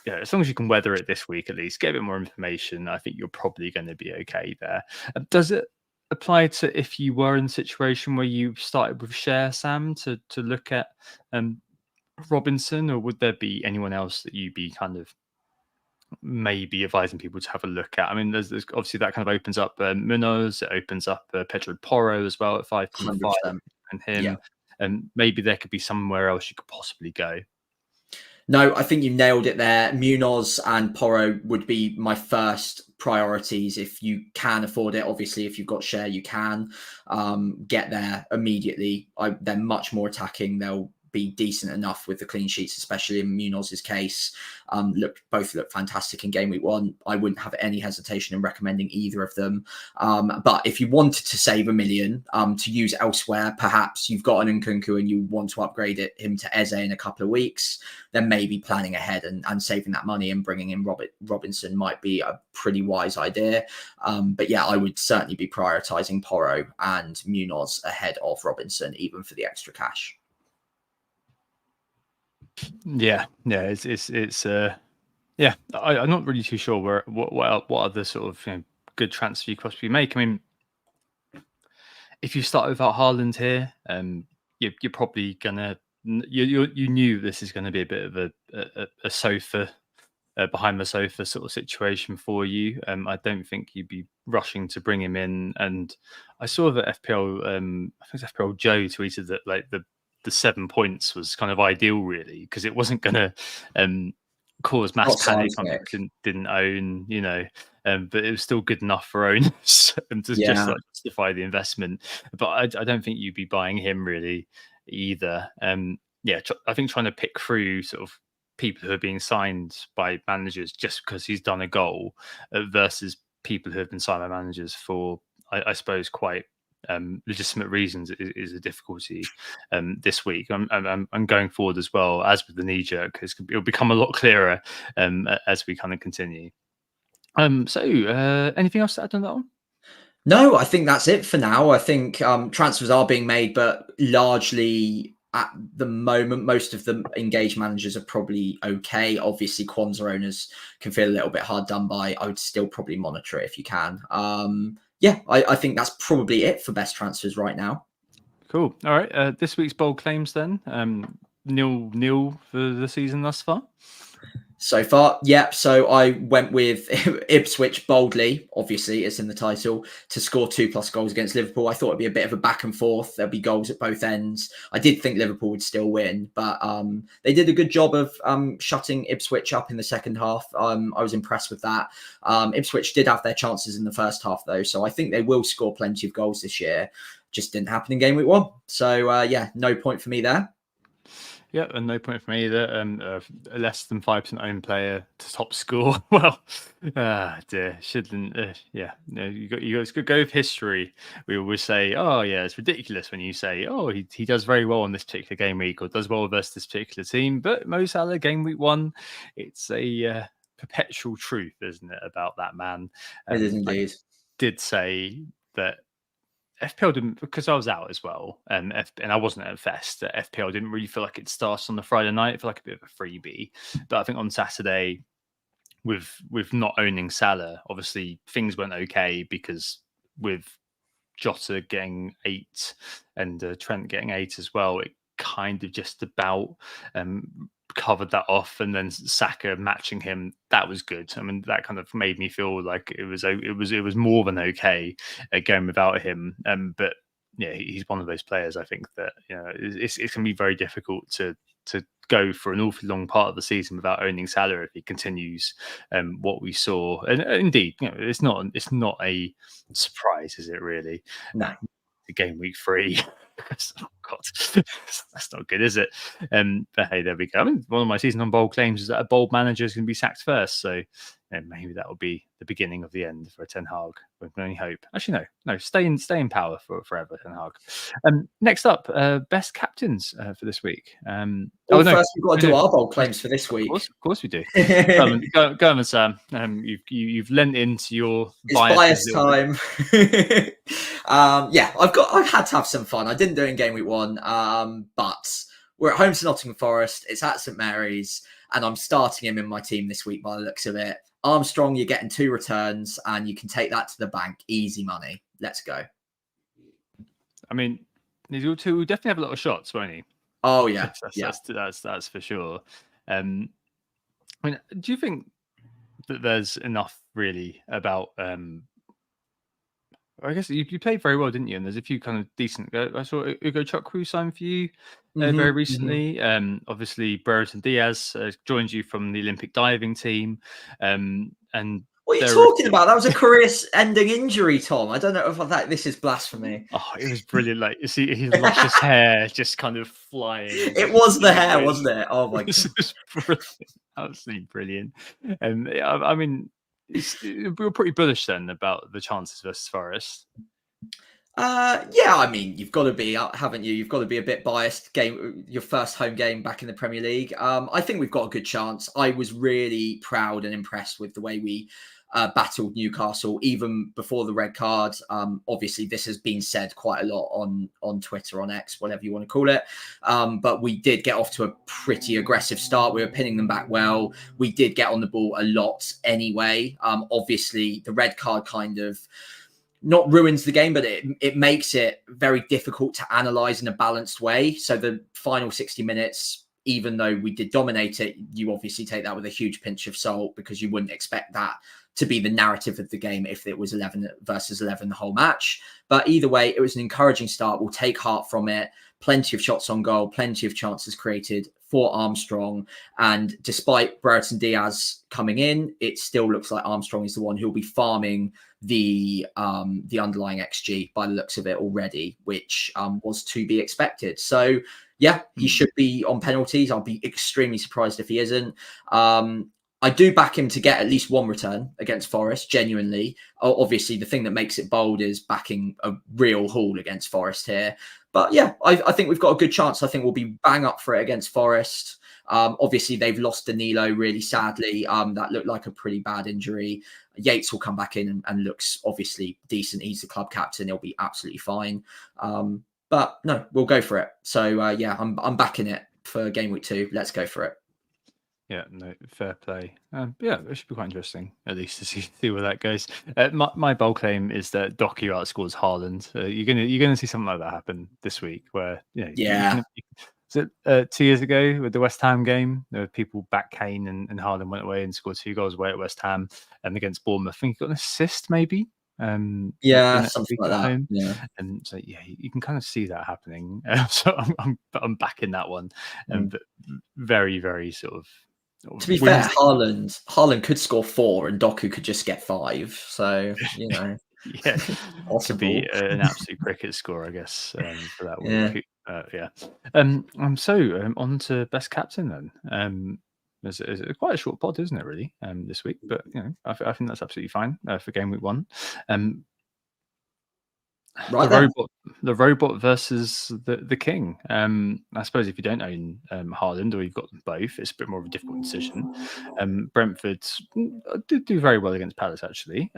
yeah, as long as you can weather it this week, at least get a bit more information, I think you're probably going to be okay there. Does it apply to if you were in a situation where you started with Share, Sam, to look at Robinson, or would there be anyone else that you'd be kind of maybe advising people to have a look at? I mean, there's obviously that kind of opens up Munoz, it opens up Pedro Porro as well at 5.5, 100%. and him, Yeah. and maybe there could be somewhere else you could possibly go. No, I think you nailed it there. Munoz and Porro would be my first priorities if you can afford it. Obviously, if you've got Share, you can get there immediately. They're much more attacking. They'll be decent enough with the clean sheets, especially in Munoz's case. Both look fantastic in game week 1. I wouldn't have any hesitation in recommending either of them. But if you wanted to save $1 million to use elsewhere, perhaps you've got an Nkunku and you want to upgrade him to Eze in a couple of weeks, then maybe planning ahead and saving that money and bringing in Robinson might be a pretty wise idea. But yeah, I would certainly be prioritizing Porro and Munoz ahead of Robinson, even for the extra cash. Yeah, it's yeah. I'm not really too sure what other sort of good transfer you could possibly make. I mean, if you start without Haaland here, you're probably gonna you knew this is going to be a bit of a sofa behind the sofa sort of situation for you. I don't think you'd be rushing to bring him in. And I saw that FPL, I think it's FPL Joe tweeted that like the 7 points was kind of ideal, really, because it wasn't going to cause mass panic on didn't own, but it was still good enough for owners to just like justify the investment. But I don't think you'd be buying him really either. Yeah, I think trying to pick through sort of people who are being signed by managers just because he's done a goal versus people who have been signed by managers for, I suppose, quite legitimate reasons is a difficulty this week. I'm going forward as well, as with the Kneejerk. It'll become a lot clearer as we kind of continue. So anything else to add on that one? No, I think that's it for now. I think transfers are being made, but largely at the moment, most of the engaged managers are probably okay. Obviously, Kwanzaa owners can feel a little bit hard done by. I would still probably monitor it if you can. Yeah, I think that's probably it for best transfers right now. Cool. All right. This week's bold claims then. 0-0 for the season thus far. So far, yeah. So I went with Ipswich boldly, obviously it's in the title, to score 2+ goals against Liverpool. I thought it'd be a bit of a back and forth. There'd be goals at both ends. I did think Liverpool would still win, but they did a good job of shutting Ipswich up in the second half. I was impressed with that. Ipswich did have their chances in the first half though, so I think they will score plenty of goals this year. Just didn't happen in game week 1. So yeah, no point for me there. Yeah, and no point for me either. Less than 5% owned player to top score. Well, dear, shouldn't. Yeah, no, you guys could go with history. We always say, oh yeah, it's ridiculous when you say, oh, he does very well on this particular game week or does well versus this particular team. But Mo Salah game week 1, it's a perpetual truth, isn't it, about that man? It is indeed. I did say that FPL didn't, because I was out as well, and I wasn't at a fest. FPL didn't really feel like it starts on the Friday night. It felt like a bit of a freebie. But I think on Saturday, with not owning Salah, obviously things went okay because with Jota getting 8 and Trent getting 8 as well, it kind of just about covered that off, and then Saka matching him, that was good. I mean, that kind of made me feel like it was more than okay going without him. But yeah, he's one of those players. I think that it's going to be very difficult to go for an awfully long part of the season without owning Salah if he continues what we saw. And indeed, it's not a surprise, is it really? No. The game week 3. Oh God, that's not good, is it? But hey, there we go. I mean, one of my season on bold claims is that a bold manager is going to be sacked first. So maybe that will be the beginning of the end for Ten Hag. We can only hope. Actually, no, stay in power for forever, Ten Hag. Next up, best captains for this week. First we've got to do our bold claims for this week. Of course we do. Go on, Sam. You've lent into your bias time. I've had to have some fun. I didn't do it in game week 1, but we're at home to Nottingham Forest. It's at St Mary's, and I'm starting him in my team this week by the looks of it. Armstrong, you're getting 2 returns, and you can take that to the bank. Easy money. Let's go. I mean, he'll definitely have a lot of shots, won't he? Oh yeah, that's for sure. I mean, do you think that there's enough really about? I guess you played very well, didn't you? And there's a few kind of decent. I saw Ugo Chukwu sign for you very recently. Obviously, Brereton Diaz joined you from the Olympic diving team. And what are you talking about? That was a career-ending injury, Tom. I don't know if this is blasphemy. Oh, it was brilliant! Like you see, his luscious hair just kind of flying. It was the hair, wasn't it? Oh my god, it was brilliant, absolutely brilliant. I mean. We were pretty bullish then about the chances versus Forest. I mean, you've got to be, haven't you? You've got to be a bit biased. Your first home game back in the Premier League. I think we've got a good chance. I was really proud and impressed with the way we battled Newcastle, even before the red card. Obviously, this has been said quite a lot on Twitter, on X, whatever you want to call it. But we did get off to a pretty aggressive start. We were pinning them back well. We did get on the ball a lot anyway. Obviously, the red card kind of not ruins the game, but it makes it very difficult to analyze in a balanced way. So the final 60 minutes, even though we did dominate it, you obviously take that with a huge pinch of salt, because you wouldn't expect that to be the narrative of the game if it was 11 versus 11 the whole match. But either way, it was an encouraging start. We'll take heart from it. Plenty of shots on goal, plenty of chances created for Armstrong. And despite Brereton Diaz coming in, it still looks like Armstrong is the one who'll be farming the underlying XG by the looks of it already, which was to be expected. So yeah, he should be on penalties. I'll be extremely surprised if he isn't. I do back him to get at least 1 return against Forest, genuinely. Obviously, the thing that makes it bold is backing a real haul against Forest here. But yeah, I think we've got a good chance. I think we'll be bang up for it against Forest. Obviously, they've lost Danilo really sadly. That looked like a pretty bad injury. Yates will come back in and looks obviously decent. He's the club captain. He'll be absolutely fine. But no, we'll go for it. So I'm backing it for game week 2. Let's go for it. Yeah, no, fair play. Yeah, it should be quite interesting, at least to see where that goes. My bold claim is that Doku outscores Haaland. You're gonna see something like that happen this week, where so 2 years ago with the West Ham game, there were people back Kane and Haaland went away and scored 2 goals away at West Ham and against Bournemouth. I think he got an assist maybe. Something like that. Home. Yeah, and so you can kind of see that happening. So I'm backing that one, but very very sort of. To be fair, Haaland could score 4 and Doku could just get 5. So, yeah, to be an absolute cricket score, I guess, for that one. So on to best captain then. It's quite a short pod, isn't it? Really, this week, but I think that's absolutely fine for game week 1. The robot versus the king. I suppose if you don't own Haaland or you've got them both, it's a bit more of a difficult decision. Brentford did do very well against Palace, actually,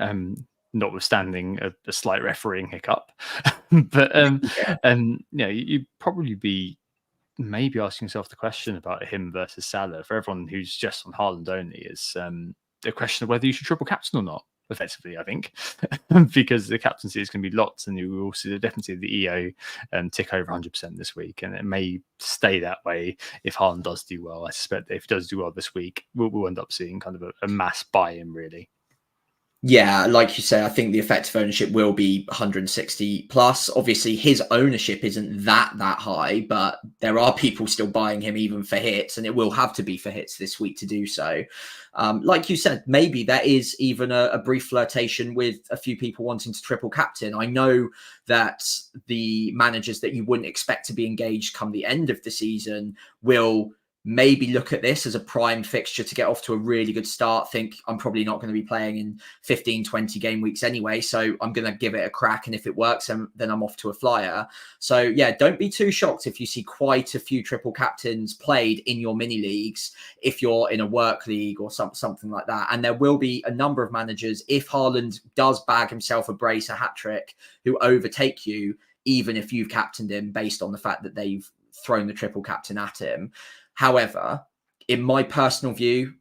notwithstanding a slight refereeing hiccup. But you'd probably be maybe asking yourself the question about him versus Salah. For everyone who's just on Haaland only, is the question of whether you should triple captain or not. Effectively, I think, because the captaincy is going to be lots, and you will see the definitely the EO tick over 100% this week, and it may stay that way if Haaland does do well. I suspect that if he does do well this week, we'll end up seeing kind of a mass buy-in, really. Yeah, like you say, I think the effective ownership will be 160 plus. Obviously, his ownership isn't that high, but there are people still buying him even for hits, and it will have to be for hits this week to do so. Like you said, maybe there is even a brief flirtation with a few people wanting to triple captain. I know that the managers that you wouldn't expect to be engaged come the end of the season will maybe look at this as a prime fixture to get off to a really good start. Think I'm probably not going to be playing in 15, 20 game weeks anyway, so I'm going to give it a crack, and if it works, then I'm off to a flyer. So yeah, don't be too shocked if you see quite a few triple captains played in your mini leagues if you're in a work league or something like that. And there will be a number of managers, if Haaland does bag himself a brace, a hat trick, who overtake you, even if you've captained him based on the fact that they've thrown the triple captain at him. However, in my personal view,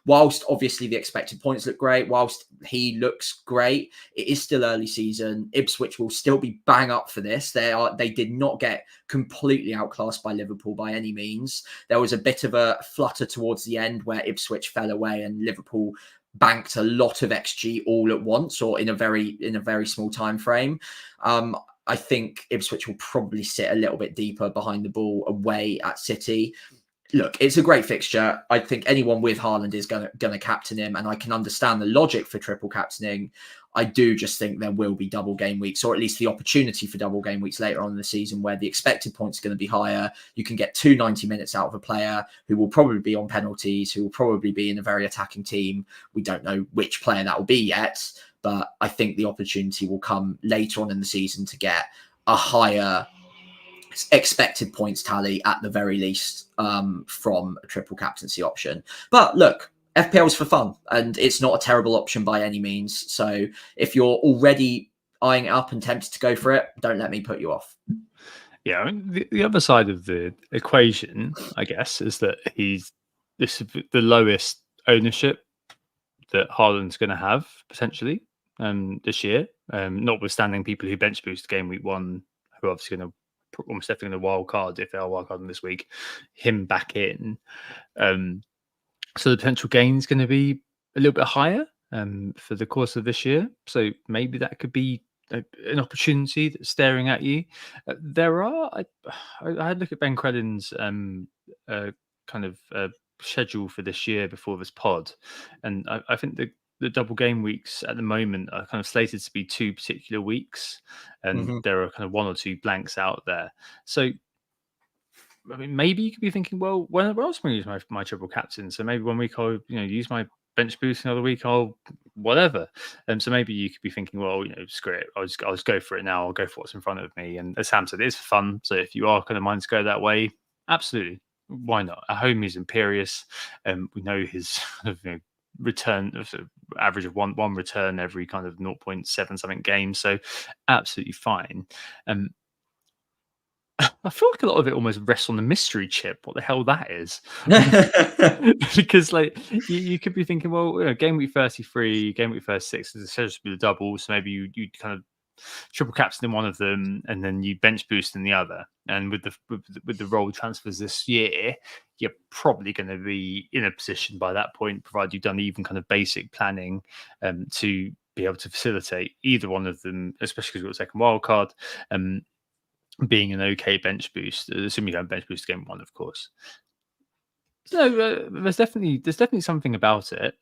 whilst obviously the expected points look great, whilst he looks great, it is still early season. Ipswich will still be bang up for this. They did not get completely outclassed by Liverpool by any means. There was a bit of a flutter towards the end where Ipswich fell away and Liverpool banked a lot of XG all at once or in a very small time frame. I think Ipswich will probably sit a little bit deeper behind the ball away at City. Look, it's a great fixture. I think anyone with Haaland is going to captain him, and I can understand the logic for triple captaining. I do just think there will be double game weeks, or at least the opportunity for double game weeks later on in the season where the expected points are going to be higher. You can get 90 minutes out of a player who will probably be on penalties, who will probably be in a very attacking team. We don't know which player that will be yet, but I think the opportunity will come later on in the season to get a higher expected points tally at the very least from a triple captaincy option. But look, FPL is for fun, and it's not a terrible option by any means. So if you're already eyeing it up and tempted to go for it, don't let me put you off. Yeah, I mean, the other side of the equation, I guess, is that this is the lowest ownership that Haaland's going to have potentially this year, notwithstanding people who bench boost game week 1, who are obviously going to almost definitely going to wild card if they are wild carding this week, him back in. So the potential gain is going to be a little bit higher for the course of this year. So maybe that could be an opportunity that's staring at you. There are. I had a look at Ben Crellin's kind of schedule for this year before this pod, and I think the double game weeks at the moment are kind of slated to be 2 particular weeks, and there are kind of 1 or 2 blanks out there. So I mean, maybe you could be thinking, well, when else am I going to use my triple captain? So maybe 1 week I'll use my bench boost, another week I'll whatever. So maybe you could be thinking, well, screw it, I'll just go for it now. I'll go for what's in front of me. And as Sam said, it's fun. So if you are kind of minded to go that way, absolutely, why not? At home he's imperious, and we know his return average of one return every kind of 0.7 something game. So absolutely fine. I feel like a lot of it almost rests on the mystery chip. What the hell that is? Because you could be thinking, well, game week 33, game week 36 is supposed to be the double, so maybe you kind of triple captain in one of them, and then you bench boost in the other. And with the role transfers this year, you're probably going to be in a position by that point, provided you've done even kind of basic planning, to be able to facilitate either one of them, especially because you've got a second wild card. Being an okay bench boost, assuming you have bench boost game 1, of course. So there's definitely something about it.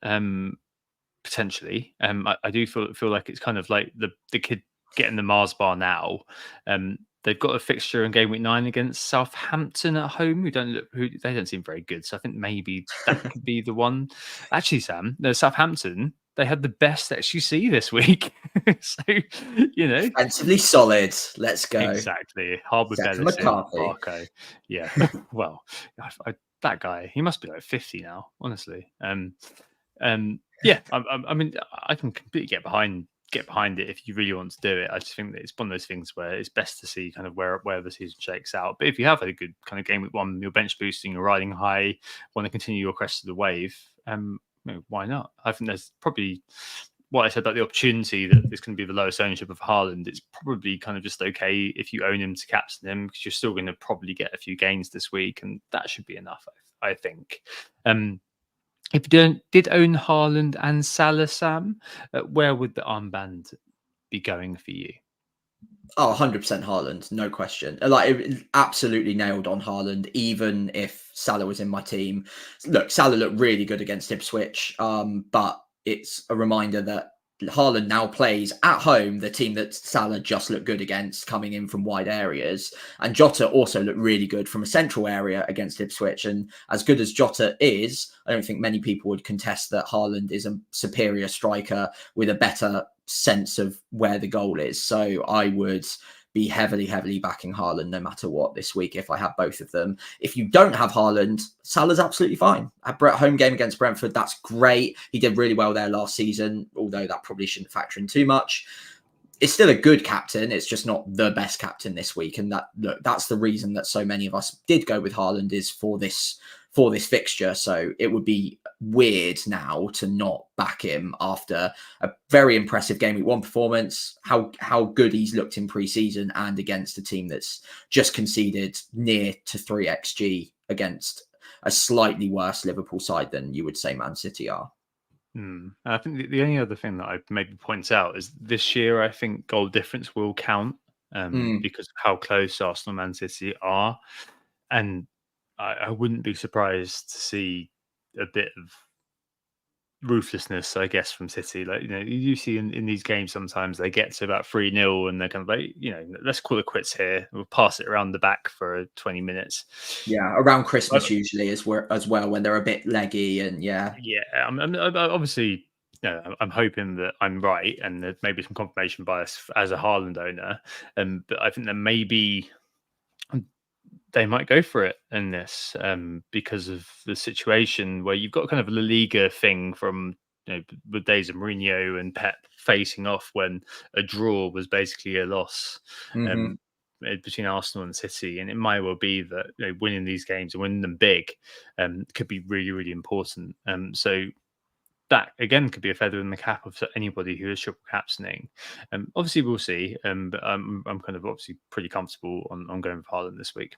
Potentially, I do feel like it's kind of like the kid getting the Mars bar now. They've got a fixture in game week 9 against Southampton at home, who they don't seem very good. So I think maybe that could be the one. Actually, Sam, Southampton, they had the best XUC this week. So, Defensively solid. Let's go. Exactly. Harbour Bellis, Barco. Yeah. Well, that guy, he must be like 50 now, honestly. Yeah, I mean, I can completely get behind it if you really want to do it. I just think that it's one of those things where it's best to see kind of where the season shakes out. But if you have had a good kind of game week 1, you're bench boosting, you're riding high, want to continue your crest of the wave, why not? I think there's probably what I said about the opportunity that is going to be the lowest ownership of Haaland. It's probably kind of just okay if you own him to captain him, because you're still going to probably get a few gains this week, and that should be enough, I think. If you did own Haaland and Salah, Sam, where would the armband be going for you? Oh, 100% Haaland, no question. Absolutely nailed on Haaland, even if Salah was in my team. Look, Salah looked really good against Ipswich, but it's a reminder that Haaland now plays at home, the team that Salah just looked good against, coming in from wide areas. And Jota also looked really good from a central area against Ipswich. And as good as Jota is, I don't think many people would contest that Haaland is a superior striker with a better sense of where the goal is. So I would be heavily backing Haaland no matter what this week if I have both of them. If you don't have Haaland, Salah's absolutely fine. At home game against Brentford, that's great. He did really well there last season, although that probably shouldn't factor in too much. It's still a good captain. It's just not the best captain this week. And that's the reason that so many of us did go with Haaland is for this fixture. So it would be weird now to not back him after a very impressive game week 1 performance, how good he's looked in pre-season and against a team that's just conceded near to 3xg against a slightly worse Liverpool side than you would say Man City are. I think the only other thing that I maybe point out is this year, I think goal difference will count because of how close Arsenal and Man City are. And I wouldn't be surprised to see a bit of ruthlessness, I guess, from City. Like, you see in these games sometimes they get to about 3-0 and they're kind of like, let's call it quits here. We'll pass it around the back for 20 minutes. Yeah, around Christmas usually as well when they're a bit leggy and yeah. I'm obviously, I'm hoping that I'm right and that maybe some confirmation bias as a Haaland owner. But I think that maybe they might go for it in this because of the situation where you've got kind of a La Liga thing from the days of Mourinho and Pep facing off when a draw was basically a loss between Arsenal and City. And it might well be that winning these games and winning them big could be really, really important. So that again could be a feather in the cap of anybody who is triple captaining. Obviously, we'll see. But I'm kind of obviously pretty comfortable on going with Haaland this week.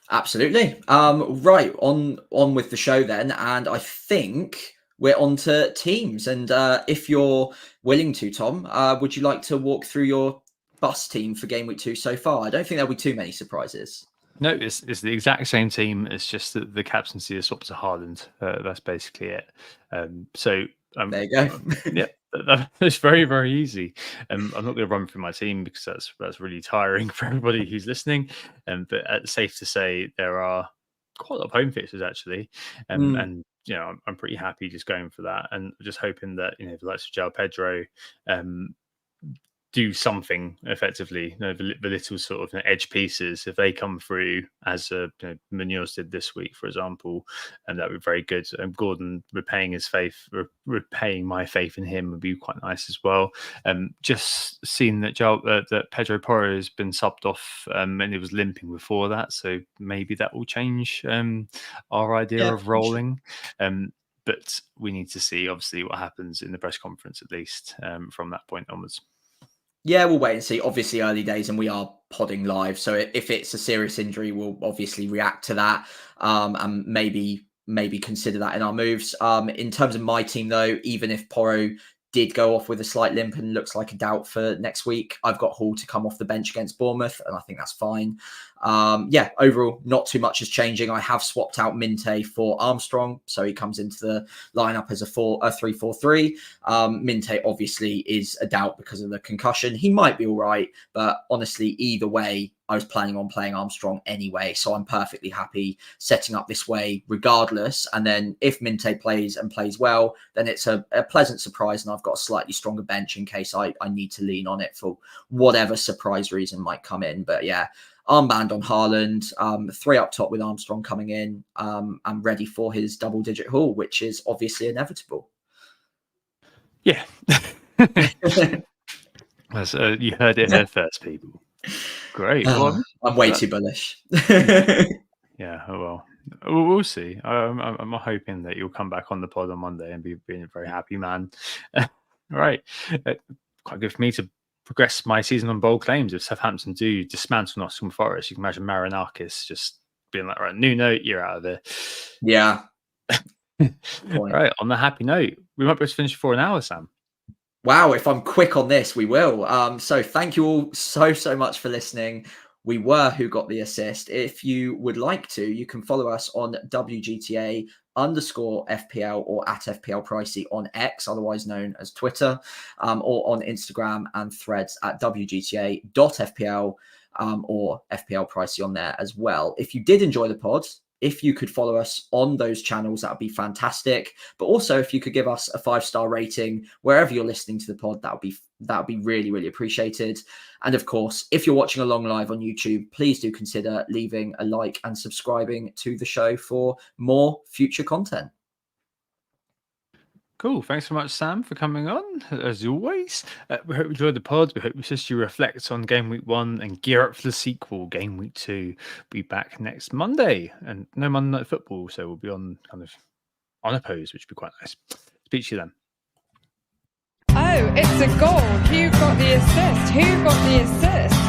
Absolutely. Right, on with the show then, and I think we're on to teams. And if you're willing to, Tom, would you like to walk through your bus team for game week 2 so far? I don't think there'll be too many surprises. No, it's the exact same team. It's just that the captaincy is swapped to Haaland. That's basically it. So there you go. Yeah, that's very, very easy. I'm not going to run through my team because that's really tiring for everybody who's listening. But it's safe to say there are quite a lot of home fixtures actually, and I'm pretty happy just going for that and just hoping that the likes of João Pedro do something effectively. The little sort of edge pieces, if they come through as Munoz did this week, for example, and that would be very good. Gordon repaying my faith in him would be quite nice as well. Just seeing that that Pedro Porro has been subbed off and it was limping before that, so maybe that will change our idea of rolling. But we need to see obviously what happens in the press conference at least from that point onwards. Yeah, we'll wait and see. Obviously, early days, and we are podding live. So if it's a serious injury, we'll obviously react to that and maybe consider that in our moves. In terms of my team, though, even if Porro did go off with a slight limp and looks like a doubt for next week, I've got Hall to come off the bench against Bournemouth, and I think that's fine. Overall, not too much is changing. I have swapped out Minte for Armstrong, so he comes into the lineup as a 3-4-3. Minte obviously is a doubt because of the concussion. He might be all right, but honestly, either way, I was planning on playing Armstrong anyway, so I'm perfectly happy setting up this way regardless. And then if Minte plays and plays well, then it's a pleasant surprise, and I've got a slightly stronger bench in case I need to lean on it for whatever surprise reason might come in. But yeah, armband on Haaland, 3 up top with Armstrong coming in, and ready for his double-digit haul, which is obviously inevitable. Yeah. So you heard it here first, people. Great. Well, I'm way too bullish. Yeah, well, we'll see. I'm hoping that you'll come back on the pod on Monday and being a very happy man. Right. Quite good for me to progress my season on bold claims. If Southampton do dismantle Nottingham Forest, you can imagine Marinakis just being like, right, new note, you're out of there. Yeah. point. Right, on the happy note, we might be able to finish before an hour, Sam. Wow, if I'm quick on this, we will. So thank you all so much for listening. We were Who Got the Assist. If you would like to, you can follow us on WGTA_FPL or at FPL Pricey on X, otherwise known as Twitter, or on Instagram and Threads at WGTA.FPL or FPL Pricey on there as well. If you did enjoy the pod, if you could follow us on those channels, that would be fantastic. But also, if you could give us a 5-star rating wherever you're listening to the pod, that would be really appreciated. And of course, if you're watching along live on YouTube, please do consider leaving a like and subscribing to the show for more future content. Cool. Thanks so much, Sam, for coming on, as always. We hope you enjoyed the pod. We hope you just reflect on Game Week 1 and gear up for the sequel, Game Week 2. Be back next Monday. And no Monday Night Football, so we'll be on kind of unopposed, which would be quite nice. Speak to you then. Oh, it's a goal. Who got the assist? Who got the assist?